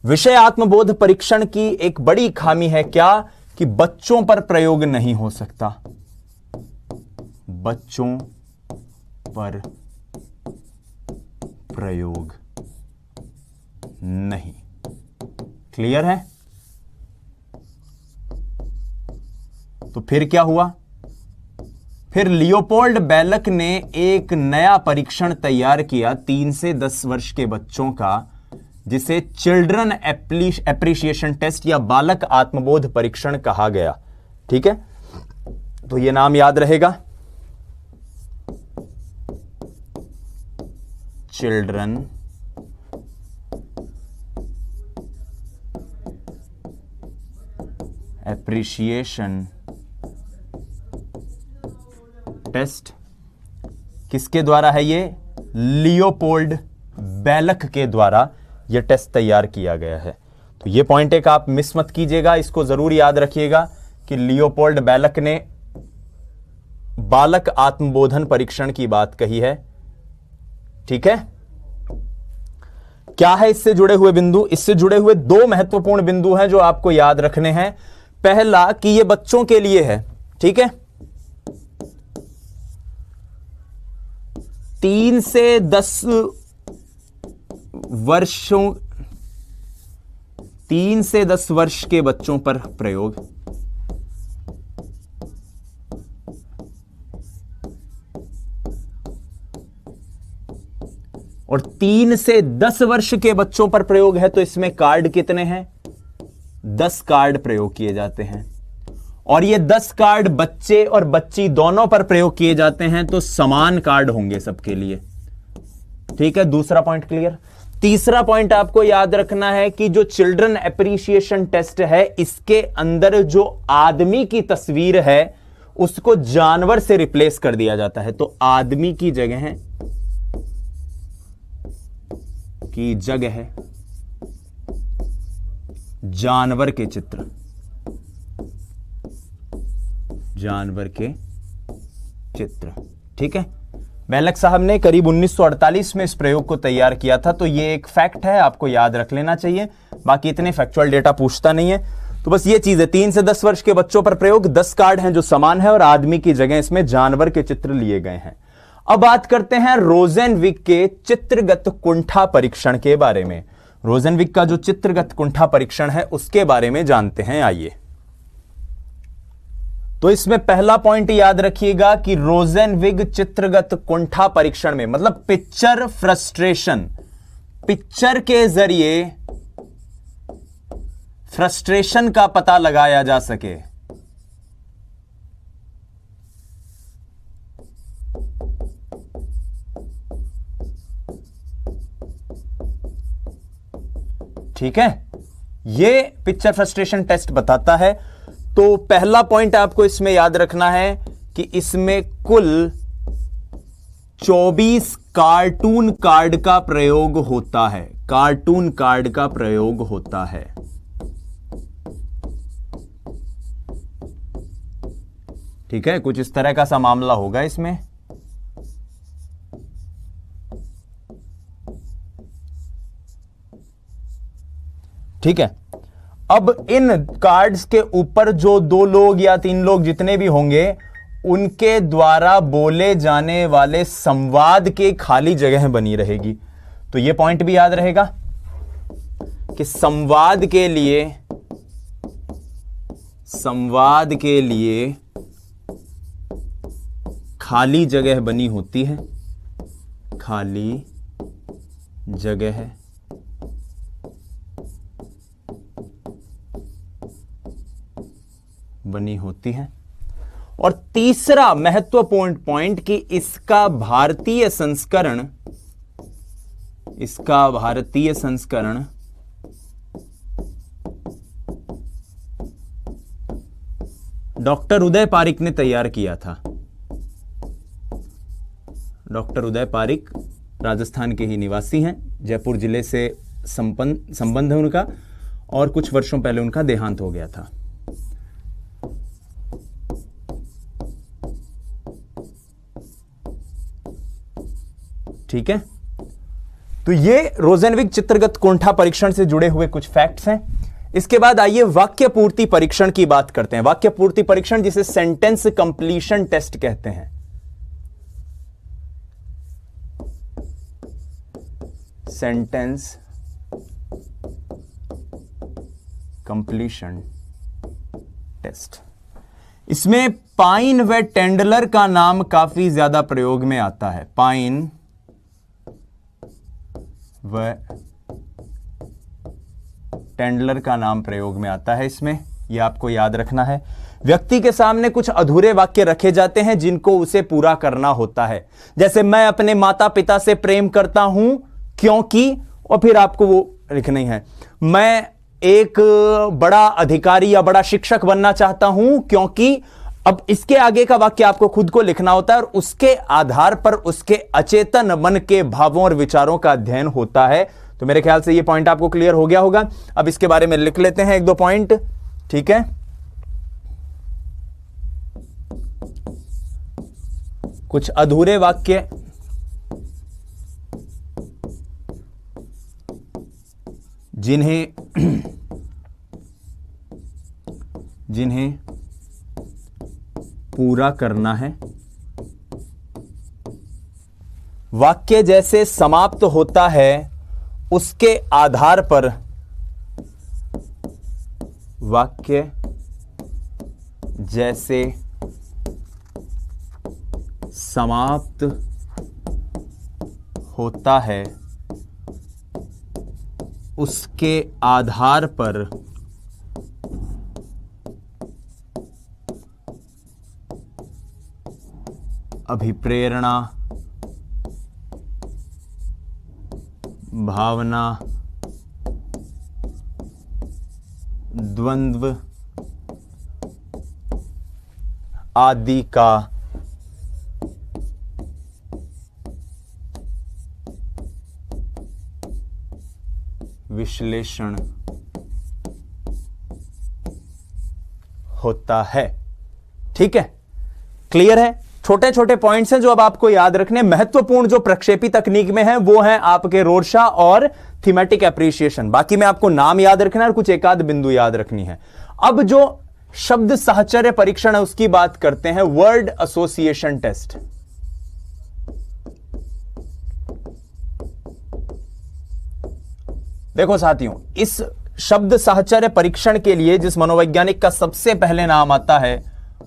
विषय आत्मबोध परीक्षण की एक बड़ी खामी है क्या, कि बच्चों पर प्रयोग नहीं हो सकता, बच्चों पर प्रयोग नहीं। क्लियर है? तो फिर क्या हुआ? फिर लियोपोल्ड बैलक ने एक नया परीक्षण तैयार किया 3 से 10 वर्ष के बच्चों का, जिसे चिल्ड्रन एप्रिसिएशन टेस्ट या बालक आत्मबोध परीक्षण कहा गया। ठीक है, तो यह नाम याद रहेगा, चिल्ड्रन एप्रिसिएशन टेस्ट। किसके द्वारा है ये? लियोपोल्ड बैलक के द्वारा यह टेस्ट तैयार किया गया है। तो यह पॉइंट एक आप मिस मत कीजिएगा, इसको जरूर याद रखिएगा कि लियोपोल्ड बैलक ने बालक आत्मबोधन परीक्षण की बात कही है। ठीक है, क्या है इससे जुड़े हुए बिंदु? इससे जुड़े हुए 2 महत्वपूर्ण बिंदु हैं जो आपको याद रखने हैं। पहला कि ये बच्चों के लिए है, ठीक है। 3 से 10 वर्षों 3 से 10 वर्ष के बच्चों पर प्रयोग, और 3 से 10 वर्ष के बच्चों पर प्रयोग है तो इसमें कार्ड कितने हैं? 10 कार्ड प्रयोग किए जाते हैं। और ये 10 कार्ड बच्चे और बच्ची दोनों पर प्रयोग किए जाते हैं तो समान कार्ड होंगे सबके लिए, ठीक है। दूसरा पॉइंट क्लियर। तीसरा पॉइंट आपको याद रखना है कि जो चिल्ड्रन एप्रिसिएशन टेस्ट है, इसके अंदर जो आदमी की तस्वीर है उसको जानवर से रिप्लेस कर दिया जाता है। तो आदमी की जगह जानवर के चित्र, ठीक है। मेहलक साहब ने करीब 1948 में इस प्रयोग को तैयार किया था, तो ये एक फैक्ट है, आपको याद रख लेना चाहिए। बाकी इतने फैक्चुअल डेटा पूछता नहीं है, तो बस ये चीज है। 3 से 10 वर्ष के बच्चों पर प्रयोग, 10 कार्ड हैं जो समान है और आदमी की जगह इसमें जानवर के चित्र लिए गए हैं। अब बात करते हैं रोजेनविक के चित्रगत कुंठा परीक्षण के बारे में। रोजेनविक का जो चित्रगत कुंठा परीक्षण है उसके बारे में जानते हैं, आइए। तो इसमें पहला पॉइंट याद रखिएगा कि रोजेनविक चित्रगत कुंठा परीक्षण में, मतलब पिक्चर फ्रस्ट्रेशन, पिक्चर के जरिए फ्रस्ट्रेशन का पता लगाया जा सके, ठीक है। ये पिक्चर फ्रस्ट्रेशन टेस्ट बताता है। तो पहला पॉइंट आपको इसमें याद रखना है कि इसमें कुल 24 कार्टून कार्ड का प्रयोग होता है, कार्टून कार्ड का प्रयोग होता है, ठीक है। कुछ इस तरह का सा मामला होगा इसमें, ठीक है। अब इन कार्ड्स के ऊपर जो 2 लोग या 3 लोग जितने भी होंगे, उनके द्वारा बोले जाने वाले संवाद की खाली जगह बनी रहेगी। तो यह पॉइंट भी याद रहेगा कि संवाद के लिए खाली जगह बनी होती है, खाली जगह बनी होती है। और तीसरा महत्वपूर्ण पॉइंट कि इसका भारतीय संस्करण डॉक्टर उदय पारिक ने तैयार किया था। डॉक्टर उदय पारिक राजस्थान के ही निवासी हैं, जयपुर जिले से संबंध है उनका, और कुछ वर्षों पहले उनका देहांत हो गया था। ठीक है। तो ये रोजेनविक चित्रगत कुंठा परीक्षण से जुड़े हुए कुछ फैक्ट्स हैं। इसके बाद आइए वाक्य पूर्ति परीक्षण की बात करते हैं। वाक्य पूर्ति परीक्षण जिसे सेंटेंस कंप्लीशन टेस्ट कहते हैं। Sentence completion test. इसमें पाइन व टेंडलर का नाम काफी ज्यादा प्रयोग में आता है। पाइन व टेंडलर का नाम प्रयोग में आता है इसमें, यह आपको याद रखना है। व्यक्ति के सामने कुछ अधूरे वाक्य रखे जाते हैं जिनको उसे पूरा करना होता है। जैसे मैं अपने माता पिता से प्रेम करता हूं क्योंकि, और फिर आपको वो लिखना ही है। मैं एक बड़ा अधिकारी या बड़ा शिक्षक बनना चाहता हूं क्योंकि, अब इसके आगे का वाक्य आपको खुद को लिखना होता है और उसके आधार पर उसके अचेतन मन के भावों और विचारों का अध्ययन होता है। तो मेरे ख्याल से ये पॉइंट आपको क्लियर हो गया होगा। अब इसके बारे में लिख लेते हैं 1-2 पॉइंट, ठीक है। कुछ अधूरे वाक्य जिन्हें पूरा करना है। वाक्य जैसे समाप्त होता है उसके आधार पर, वाक्य जैसे समाप्त होता है उसके आधार पर अभिप्रेरणा, भावना, द्वंद्व आदि का विश्लेषण होता है। ठीक है, क्लियर है? छोटे छोटे पॉइंट्स हैं जो अब आपको याद रखने। महत्वपूर्ण जो प्रक्षेपी तकनीक में है वो है आपके रोरशा और थीमेटिक एप्रिसिएशन। बाकी में आपको नाम याद रखना है और कुछ एकाध बिंदु याद रखनी है। अब जो शब्द साहचर्य परीक्षण है उसकी बात करते हैं, वर्ड एसोसिएशन टेस्ट। देखो साथियों, इस शब्द साहचर्य परीक्षण के लिए जिस मनोवैज्ञानिक का सबसे पहले नाम आता है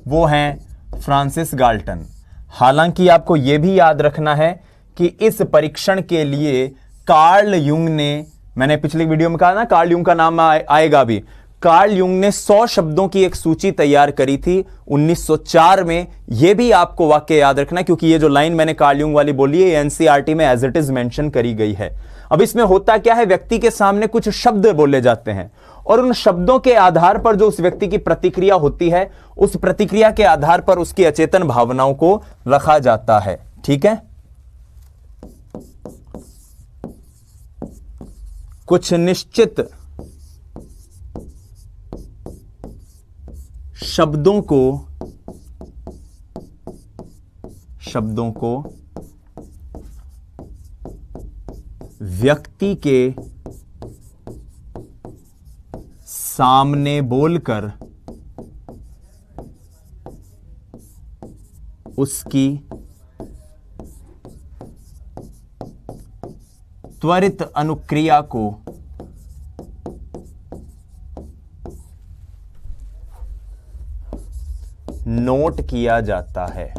वो है फ्रांसिस गाल्टन। हालांकि आपको यह भी याद रखना है कि इस परीक्षण के लिए कार्ल युंग ने, मैंने पिछली वीडियो में कहा ना कार्ल युंग का नाम आएगा भी, कार्ल युंग ने 100 शब्दों की एक सूची तैयार करी थी 1904 में। यह भी आपको वाक्य याद रखना क्योंकि ये जो लाइन मैंने कार्ल युंग वाली बोली है एनसीईआरटी में एज इट इज मेंशन करी गई है। अब इसमें होता क्या है, व्यक्ति के सामने कुछ शब्द बोले जाते हैं और उन शब्दों के आधार पर जो उस व्यक्ति की प्रतिक्रिया होती है, उस प्रतिक्रिया के आधार पर उसकी अचेतन भावनाओं को रखा जाता है। ठीक है, कुछ निश्चित शब्दों को व्यक्ति के सामने बोलकर उसकी त्वरित अनुक्रिया को नोट किया जाता है।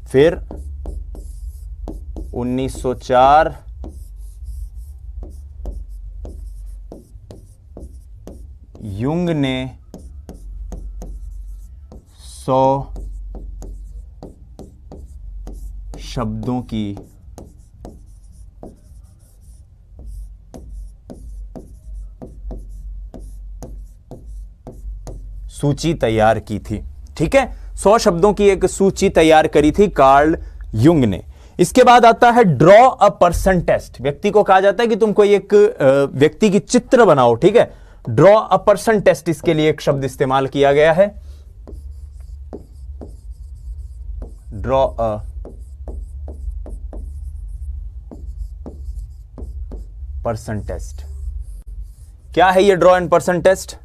फिर 1904 युंग ने 100 शब्दों की सूची तैयार की थी। ठीक है, 100 शब्दों की एक सूची तैयार करी थी कार्ल युंग ने। इसके बाद आता है ड्रॉ अ पर्सन टेस्ट। व्यक्ति को कहा जाता है कि तुम कोई एक व्यक्ति की चित्र बनाओ। ठीक है, ड्रॉ अ पर्सन टेस्ट, इसके लिए एक शब्द इस्तेमाल किया गया है, ड्रॉ अ पर्सन टेस्ट। क्या है ये ड्रॉ एंड पर्सन टेस्ट?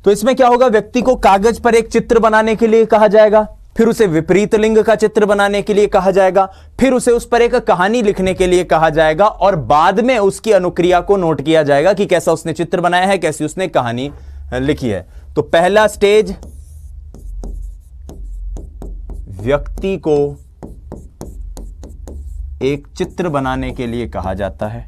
तो इसमें क्या होगा, व्यक्ति को कागज पर एक चित्र बनाने के लिए कहा जाएगा, फिर उसे विपरीत लिंग का चित्र बनाने के लिए कहा जाएगा, फिर उसे उस पर एक कहानी लिखने के लिए कहा जाएगा और बाद में उसकी अनुक्रिया को नोट किया जाएगा कि कैसा उसने चित्र बनाया है, कैसी उसने कहानी लिखी है। तो पहला स्टेज, व्यक्ति को एक चित्र बनाने के लिए कहा जाता है।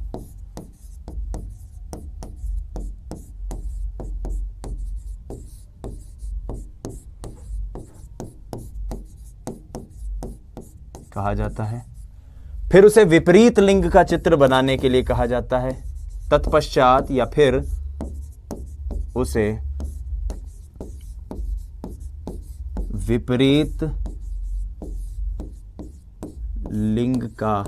फिर उसे विपरीत लिंग का चित्र बनाने के लिए कहा जाता है। तत्पश्चात या फिर उसे विपरीत लिंग का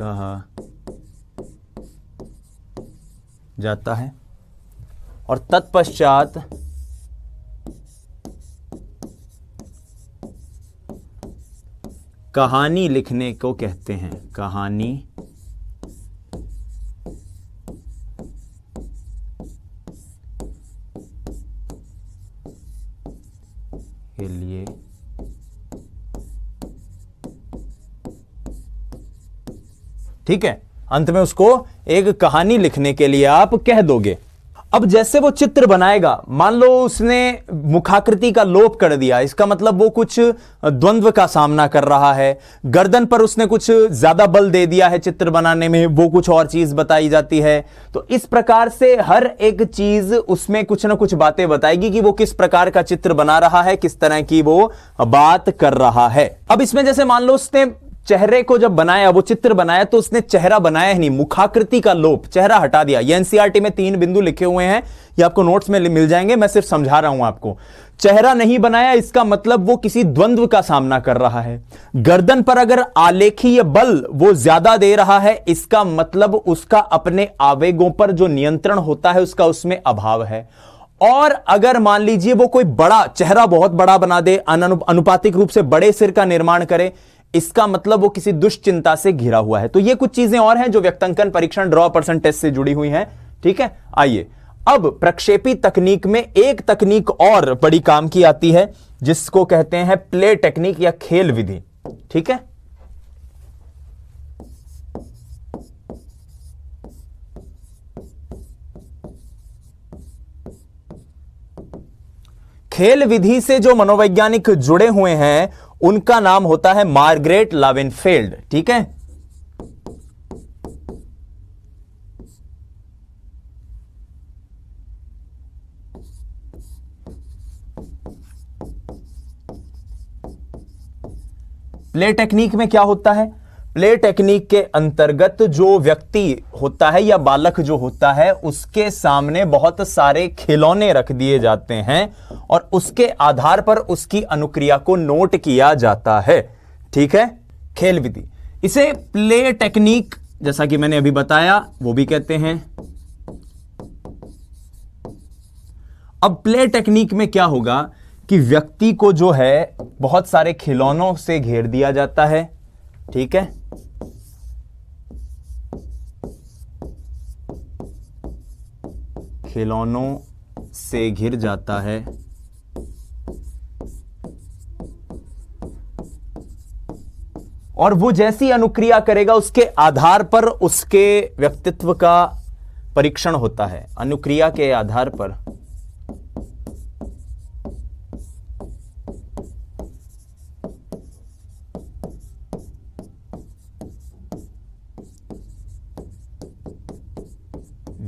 कहा जाता है और तत्पश्चात कहानी लिखने को कहते हैं। कहानी के लिए ठीक है, अंत में उसको एक कहानी लिखने के लिए आप कह दोगे। अब जैसे वो चित्र बनाएगा, मान लो उसने मुखाकृति का लोप कर दिया, इसका मतलब वो कुछ द्वंद्व का सामना कर रहा है। गर्दन पर उसने कुछ ज्यादा बल दे दिया है चित्र बनाने में, वो कुछ और चीज बताई जाती है। तो इस प्रकार से हर एक चीज उसमें कुछ ना कुछ बातें बताएगी कि वो किस प्रकार का चित्र बना रहा है, किस तरह की वो बात कर रहा है। अब इसमें जैसे मान लो उसने चेहरे को जब बनाया, वो चित्र बनाया, तो उसने चेहरा बनाया ही नहीं, मुखाकृति का लोप, चेहरा हटा दिया। ये एनसीईआरटी में 3 बिंदु लिखे हुए हैं, ये आपको नोट्स में मिल जाएंगे, मैं सिर्फ समझा रहा हूं आपको। चेहरा नहीं बनाया, इसका मतलब वो किसी द्वंद्व का सामना कर रहा है। गर्दन पर अगर आलेखीय बल वो ज्यादा दे रहा है, इसका मतलब उसका अपने आवेगों पर जो नियंत्रण होता है उसका उसमें अभाव है। और अगर मान लीजिए वो कोई बड़ा चेहरा बहुत बड़ा बना दे, अनुपातिक रूप से बड़े सिर का निर्माण करे, इसका मतलब वो किसी दुश्चिंता से घिरा हुआ है। तो ये कुछ चीजें और हैं जो व्यक्तांकन परीक्षण ड्रॉ पर्सन टेस्ट से जुड़ी हुई हैं। ठीक है, आइए अब प्रक्षेपी तकनीक में एक तकनीक और बड़ी काम की आती है जिसको कहते हैं प्ले टेक्निक या खेल विधि। ठीक है, खेल विधि से जो मनोवैज्ञानिक जुड़े हुए हैं उनका नाम होता है मार्गरेट लावेनफेल्ड। ठीक है, प्ले टेक्निक में क्या होता है? प्ले टेक्निक के अंतर्गत जो व्यक्ति होता है या बालक जो होता है उसके सामने बहुत सारे खिलौने रख दिए जाते हैं और उसके आधार पर उसकी अनुक्रिया को नोट किया जाता है। ठीक है, खेल विधि, इसे प्ले टेक्निक जैसा कि मैंने अभी बताया वो भी कहते हैं। अब प्ले टेक्निक में क्या होगा कि व्यक्ति को जो है बहुत सारे खिलौनों से घेर दिया जाता है। ठीक है, खिलौनों से घिर जाता है और वो जैसी अनुक्रिया करेगा उसके आधार पर उसके व्यक्तित्व का परीक्षण होता है। अनुक्रिया के आधार पर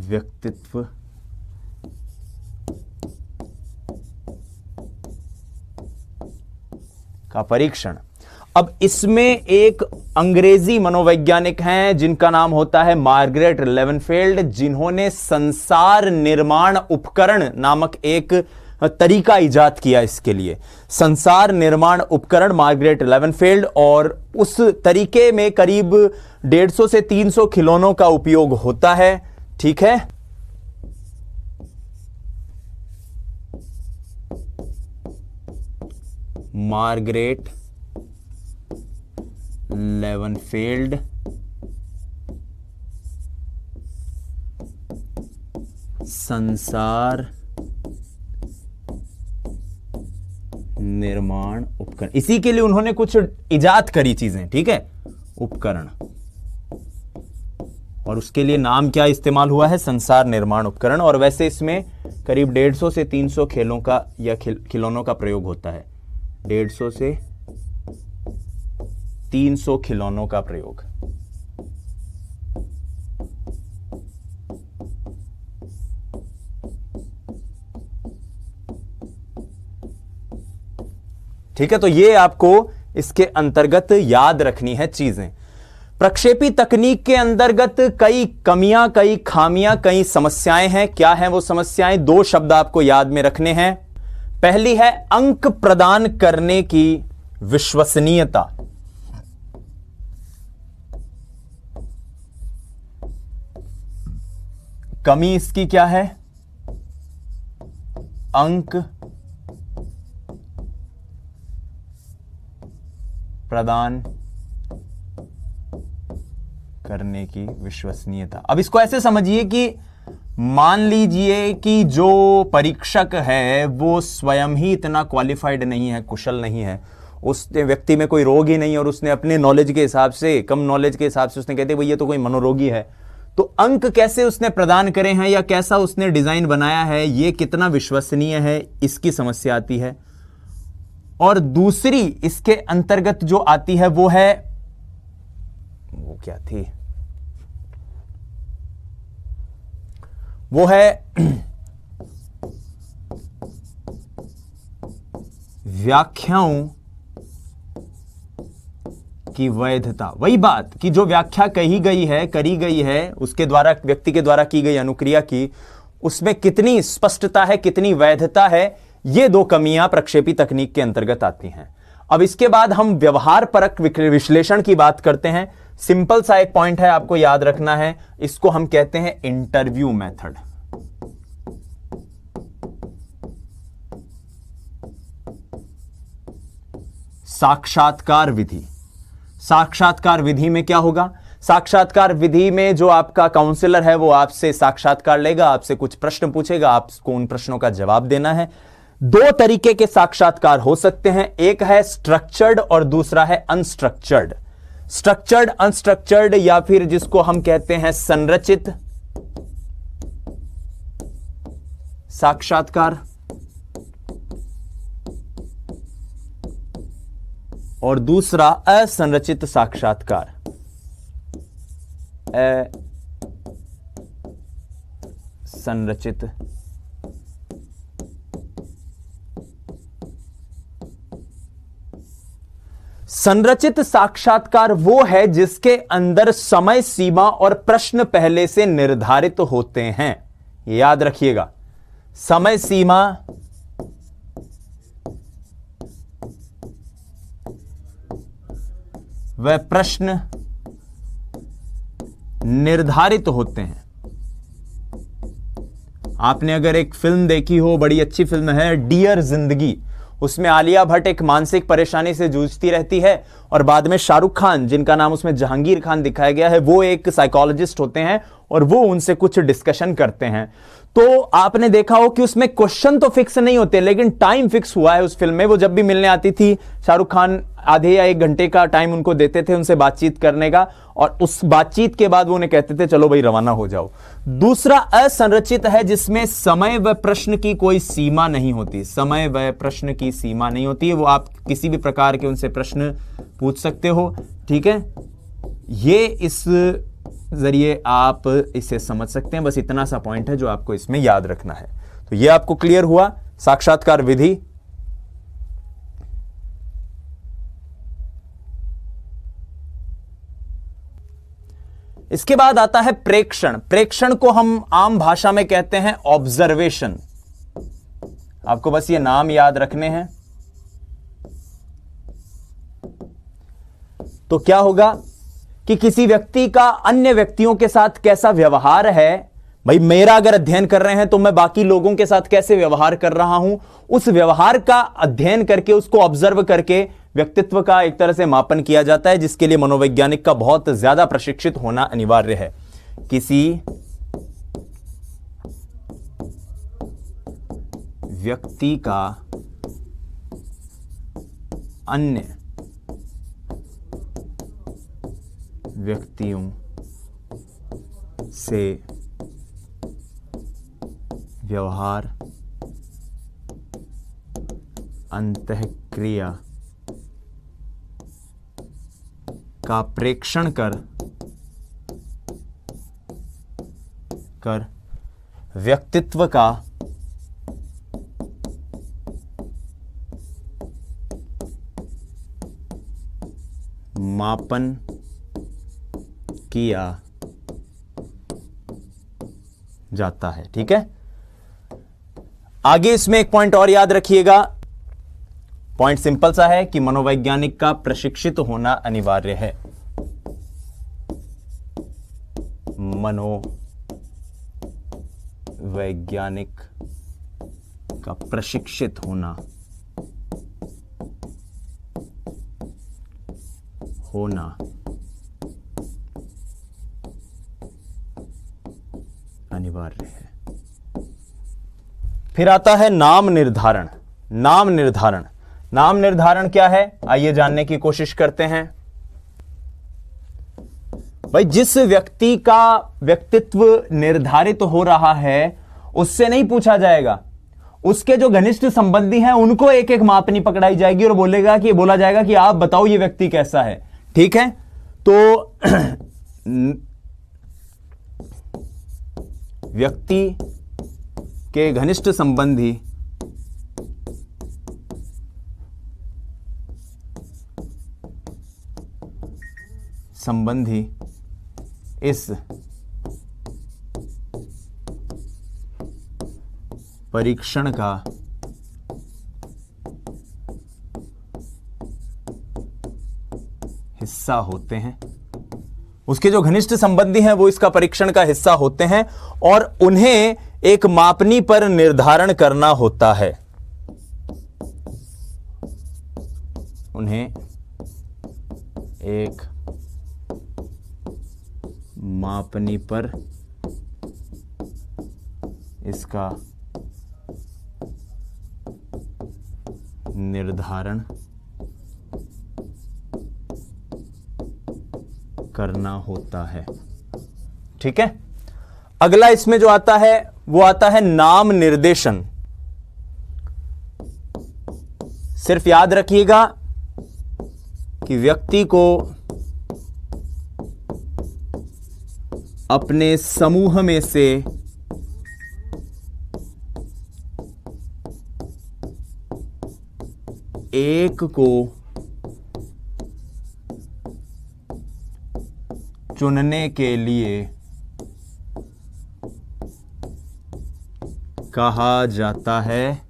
व्यक्तित्व का परीक्षण। अब इसमें एक अंग्रेजी मनोवैज्ञानिक हैं जिनका नाम होता है मार्गरेट लेवेनफेल्ड, जिन्होंने संसार निर्माण उपकरण नामक एक तरीका इजाद किया इसके लिए। संसार निर्माण उपकरण, मार्गरेट लेवेनफेल्ड, और उस तरीके में करीब 150 से 300 खिलौनों का उपयोग होता है। ठीक है, मार्गरेट लेवेनफेल्ड संसार निर्माण उपकरण, इसी के लिए उन्होंने कुछ इजाद करी चीजें। ठीक है, उपकरण, और उसके लिए नाम क्या इस्तेमाल हुआ है? संसार निर्माण उपकरण। और वैसे इसमें करीब 150 से 300 खेलों का या खिलौनों का प्रयोग होता है। 150 से 300 खिलौनों का प्रयोग। ठीक है, तो ये आपको इसके अंतर्गत याद रखनी है चीजें। प्रक्षेपी तकनीक के अंतर्गत कई कमियां, कई खामियां, कई समस्याएं हैं। क्या हैं वो समस्याएं? 2 शब्द आपको याद में रखने हैं। पहली है अंक प्रदान करने की विश्वसनीयता। कमी इसकी क्या है? अंक प्रदान करने की विश्वसनीयता। अब इसको ऐसे समझिए कि मान लीजिए कि जो परीक्षक है वो स्वयं ही इतना क्वालिफाइड नहीं है, कुशल नहीं है, उस व्यक्ति में कोई रोग ही नहीं है और उसने अपने नॉलेज के हिसाब से, कम नॉलेज के हिसाब से उसने कहते भाई ये तो कोई मनोरोगी है, तो अंक कैसे उसने प्रदान करे हैं या कैसा उसने डिजाइन बनाया है, ये कितना विश्वसनीय है, इसकी समस्या आती है। और दूसरी इसके अंतर्गत जो आती है वो है, वो क्या थी, वो है व्याख्याओं की वैधता। वही बात कि जो व्याख्या कही गई है, करी गई है, उसके द्वारा, व्यक्ति के द्वारा की गई अनुक्रिया की, उसमें कितनी स्पष्टता है, कितनी वैधता है, ये दो कमियां प्रक्षेपी तकनीक के अंतर्गत आती हैं। अब इसके बाद हम व्यवहार परक विश्लेषण की बात करते हैं। सिंपल सा एक पॉइंट है, आपको याद रखना है, इसको हम कहते हैं इंटरव्यू मेथड। साक्षात्कार विधि। साक्षात्कार विधि में क्या होगा? साक्षात्कार विधि में जो आपका काउंसलर है वो आपसे साक्षात्कार लेगा, आपसे कुछ प्रश्न पूछेगा, आपको उन प्रश्नों का जवाब देना है। दो तरीके के साक्षात्कार हो सकते हैं, एक है स्ट्रक्चर्ड और दूसरा है अनस्ट्रक्चर्ड। स्ट्रक्चर्ड, अनस्ट्रक्चर्ड या फिर जिसको हम कहते हैं संरचित साक्षात्कार और दूसरा असंरचित साक्षात्कार। असंरचित संरचित साक्षात्कार वो है जिसके अंदर समय सीमा और प्रश्न पहले से निर्धारित होते हैं। याद रखिएगा, समय सीमा व प्रश्न निर्धारित होते हैं। आपने अगर एक फिल्म देखी हो, बड़ी अच्छी फिल्म है डियर जिंदगी, उसमें आलिया भट्ट एक मानसिक परेशानी से जूझती रहती है और बाद में शाहरुख खान, जिनका नाम उसमें जहांगीर खान दिखाया गया है, वो एक साइकोलॉजिस्ट होते हैं और वो उनसे कुछ डिस्कशन करते हैं। तो आपने देखा हो कि उसमें क्वेश्चन तो फिक्स नहीं होते लेकिन टाइम फिक्स हुआ है उस फिल्म में। वो जब भी मिलने आती थी, शाहरुख खान आधे या एक घंटे का टाइम उनको देते थे उनसे बातचीत करने का, और उस बातचीत के बाद वो उन्हें कहते थे चलो भाई रवाना हो जाओ। दूसरा असंरचित है जिसमें समय व प्रश्न की कोई सीमा नहीं होती। समय व प्रश्न की सीमा नहीं होती है, वो आप किसी भी प्रकार के उनसे प्रश्न पूछ सकते हो। ठीक है, ये इस जरिए आप इसे समझ सकते हैं। बस इतना सा पॉइंट है जो आपको इसमें याद रखना है। तो ये आपको क्लियर हुआ साक्षात्कार विधि। इसके बाद आता है प्रेक्षण। प्रेक्षण को हम आम भाषा में कहते हैं ऑब्जर्वेशन। आपको बस ये नाम याद रखने हैं। तो क्या होगा कि किसी व्यक्ति का अन्य व्यक्तियों के साथ कैसा व्यवहार है। भाई मेरा अगर अध्ययन कर रहे हैं तो मैं बाकी लोगों के साथ कैसे व्यवहार कर रहा हूं, उस व्यवहार का अध्ययन करके, उसको ऑब्जर्व करके व्यक्तित्व का एक तरह से मापन किया जाता है, जिसके लिए मनोवैज्ञानिक का बहुत ज्यादा प्रशिक्षित होना अनिवार्य है। किसी व्यक्ति का अन्य व्यक्तियों से व्यवहार, अंतःक्रिया का प्रेक्षण कर व्यक्तित्व का मापन किया जाता है। ठीक है, आगे इसमें एक पॉइंट और याद रखिएगा। पॉइंट सिंपल सा है कि मनोवैज्ञानिक का प्रशिक्षित होना अनिवार्य है। वैज्ञानिक का प्रशिक्षित होना अनिवार्य है। फिर आता है नाम निर्धारण। नाम निर्धारण, नाम निर्धारण क्या है, आइए जानने की कोशिश करते हैं। भाई, जिस व्यक्ति का व्यक्तित्व निर्धारित हो रहा है उससे नहीं पूछा जाएगा, उसके जो घनिष्ठ संबंधी हैं उनको एक एक मापनी पकड़ाई जाएगी और बोला जाएगा कि आप बताओ ये व्यक्ति कैसा है। ठीक है, तो व्यक्ति के घनिष्ठ संबंधी इस परीक्षण का हिस्सा होते हैं। उसके जो घनिष्ठ संबंधी हैं वो इसका परीक्षण का हिस्सा होते हैं और उन्हें एक मापनी पर निर्धारण करना होता है। उन्हें एक मापनी पर इसका निर्धारण करना होता है। ठीक है, अगला इसमें जो आता है वो आता है नाम निर्देशन। सिर्फ याद रखिएगा कि व्यक्ति को अपने समूह में से एक को चुनने के लिए कहा जाता है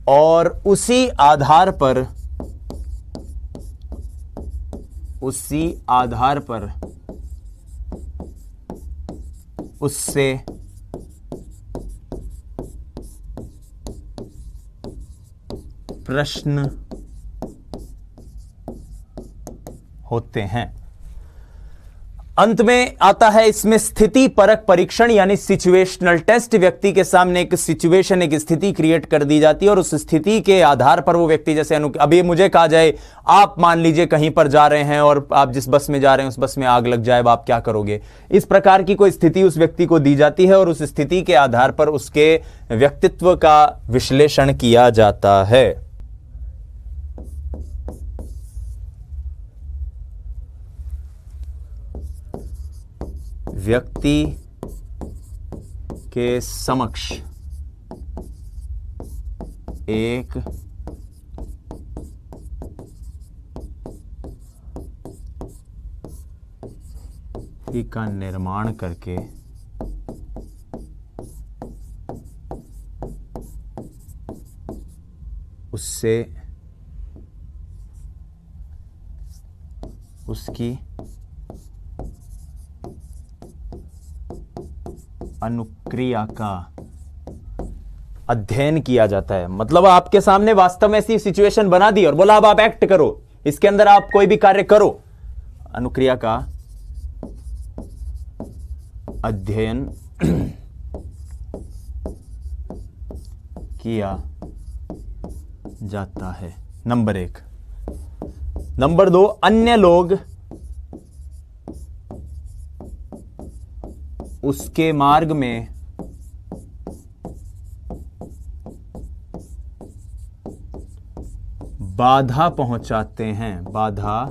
और उसी आधार पर उससे प्रश्न होते हैं। अंत में आता है इसमें स्थिति परक परीक्षण यानी सिचुएशनल टेस्ट। व्यक्ति के सामने एक सिचुएशन, एक स्थिति क्रिएट कर दी जाती है और उस स्थिति के आधार पर वो व्यक्ति, जैसे अभी मुझे कहा जाए आप मान लीजिए कहीं पर जा रहे हैं और आप जिस बस में जा रहे हैं उस बस में आग लग जाए, अब आप क्या करोगे। इस प्रकार की कोई स्थिति उस व्यक्ति को दी जाती है और उस स्थिति के आधार पर उसके व्यक्तित्व का विश्लेषण किया जाता है। व्यक्ति के समक्ष एक का निर्माण करके उससे उसकी अनुक्रिया का अध्ययन किया जाता है। मतलब आपके सामने वास्तव में ऐसी सिचुएशन बना दी और बोला अब आप एक्ट करो, इसके अंदर आप कोई भी कार्य करो। अनुक्रिया का अध्ययन किया जाता है, नंबर 1। नंबर 2, अन्य लोग उसके मार्ग में बाधा पहुंचाते हैं। बाधा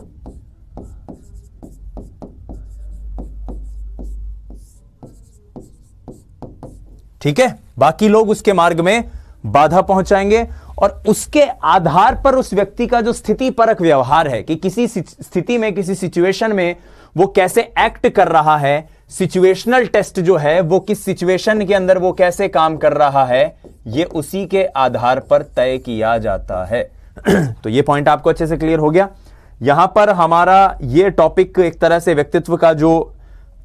ठीक है, बाकी लोग उसके मार्ग में बाधा पहुंचाएंगे और उसके आधार पर उस व्यक्ति का जो स्थिति परक व्यवहार है कि किसी स्थिति में, किसी सिचुएशन में वो कैसे एक्ट कर रहा है, सिचुएशनल टेस्ट जो है वो किस सिचुएशन के अंदर वो कैसे काम कर रहा है, ये उसी के आधार पर तय किया जाता है। तो ये पॉइंट आपको अच्छे से क्लियर हो गया। यहां पर हमारा ये टॉपिक एक तरह से व्यक्तित्व का जो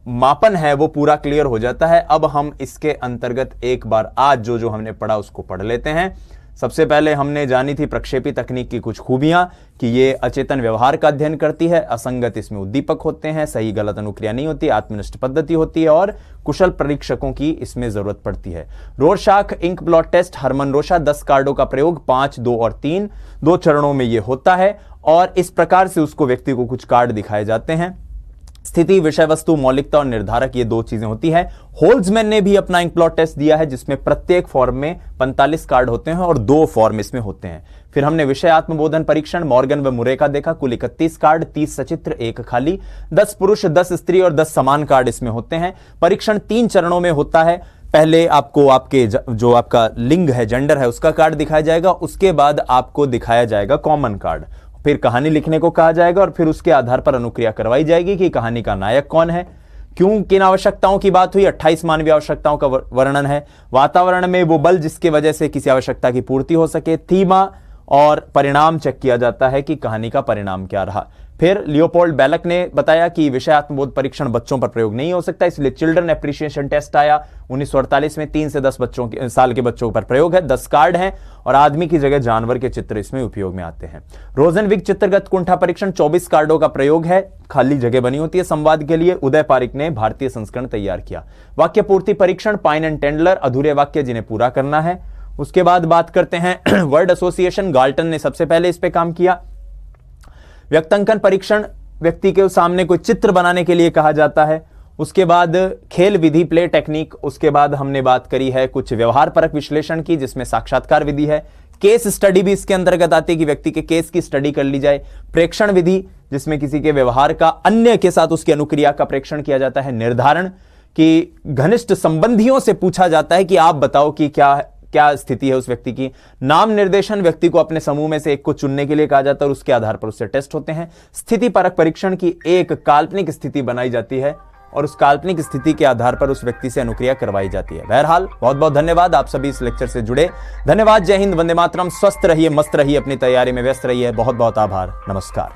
मापन है वो पूरा क्लियर हो जाता है। अब हम इसके अंतर्गत एक बार आज जो हमने पढ़ा उसको पढ़ लेते हैं। सबसे पहले हमने जानी थी प्रक्षेपी तकनीक की कुछ खूबियां कि ये अचेतन व्यवहार का अध्ययन करती है, असंगत इसमें उद्दीपक होते हैं, सही गलत अनुक्रिया नहीं होती, आत्मनिष्ठ पद्धति होती है और कुशल परीक्षकों की इसमें जरूरत पड़ती है। Rorschach ink blot test, Hermann Rorschach, 10 कार्डों का प्रयोग 5, 2 और 3 2 चरणों में यह होता है और इस प्रकार से उसको व्यक्ति को कुछ कार्ड दिखाए जाते हैं। स्थिति, विषय वस्तु, मौलिकता और निर्धारक, ये 2 चीजें होती है। होल्जमैन ने भी अपना इंक ब्लॉट टेस्ट दिया है जिसमें प्रत्येक फॉर्म में 45 कार्ड होते हैं और 2 फॉर्म इसमें होते हैं। फिर हमने विषय आत्मबोधन परीक्षण मॉर्गन व मुरे का देखा, कुल 31 कार्ड, 30 सचित्र, 1 खाली, 10 पुरुष, 10 स्त्री और 10 समान कार्ड इसमें होते हैं। परीक्षण 3 चरणों में होता है। पहले आपको आपके जो आपका लिंग है, जेंडर है, उसका कार्ड दिखाया जाएगा, उसके बाद आपको दिखाया जाएगा कॉमन कार्ड, फिर कहानी लिखने को कहा जाएगा और फिर उसके आधार पर अनुक्रिया करवाई जाएगी कि कहानी का नायक कौन है, क्यों, किन आवश्यकताओं की बात हुई। 28 मानवीय आवश्यकताओं का वर्णन है। वातावरण में वो बल जिसकी वजह से किसी आवश्यकता की पूर्ति हो सके। थीमा और परिणाम चेक किया जाता है कि कहानी का परिणाम क्या रहा। फिर लियोपोल्ड बेलक ने बताया कि विषय आत्मबोध परीक्षण बच्चों पर प्रयोग नहीं हो सकता, इसलिए चिल्ड्रन एप्रिसिएशन टेस्ट आया 1948 में। 3 से 10 साल के बच्चों पर प्रयोग है। 10 कार्ड हैं और आदमी की जगह जानवर के चित्र इसमें उपयोग में आते हैं। रोजनविग चित्रगत कुंठा परीक्षण 24 कार्डों का प्रयोग है, खाली जगह बनी होती है संवाद के लिए। उदय पारिक ने भारतीय संस्करण तैयार किया। वाक्य पूर्ति परीक्षण पाइन एंड टेंडलर, अधूरे वाक्य जिन्हें पूरा करना है। उसके बाद बात करते हैं वर्ड एसोसिएशन, गाल्टन ने सबसे पहले इस पे काम किया। व्यक्तांकन परीक्षण, व्यक्ति के सामने कोई चित्र बनाने के लिए कहा जाता है। उसके बाद खेल विधि, प्ले टेक्निक। उसके बाद हमने बात करी है कुछ व्यवहार परक विश्लेषण की जिसमें साक्षात्कार विधि है। केस स्टडी भी इसके अंतर्गत आती है कि व्यक्ति के केस की स्टडी कर ली जाए। प्रेक्षण विधि जिसमें किसी के व्यवहार का अन्य के साथ उसकी अनुक्रिया का प्रेक्षण किया जाता है। निर्धारण कि घनिष्ठ संबंधियों से पूछा जाता है कि आप बताओ कि क्या स्थिति है उस व्यक्ति की। नाम निर्देशन, व्यक्ति को अपने समूह में से एक को चुनने के लिए कहा जाता है और उसके आधार पर उससे टेस्ट होते हैं। स्थिति परक परीक्षण की एक काल्पनिक स्थिति बनाई जाती है और उस काल्पनिक स्थिति के आधार पर उस व्यक्ति से अनुक्रिया करवाई जाती है। बहरहाल बहुत बहुत धन्यवाद आप सभी इस लेक्चर से जुड़े। धन्यवाद। जय हिंद, वंदे मातरम। स्वस्थ रहिए, मस्त रहिए, अपनी तैयारी में व्यस्त रहिए। बहुत बहुत आभार। नमस्कार।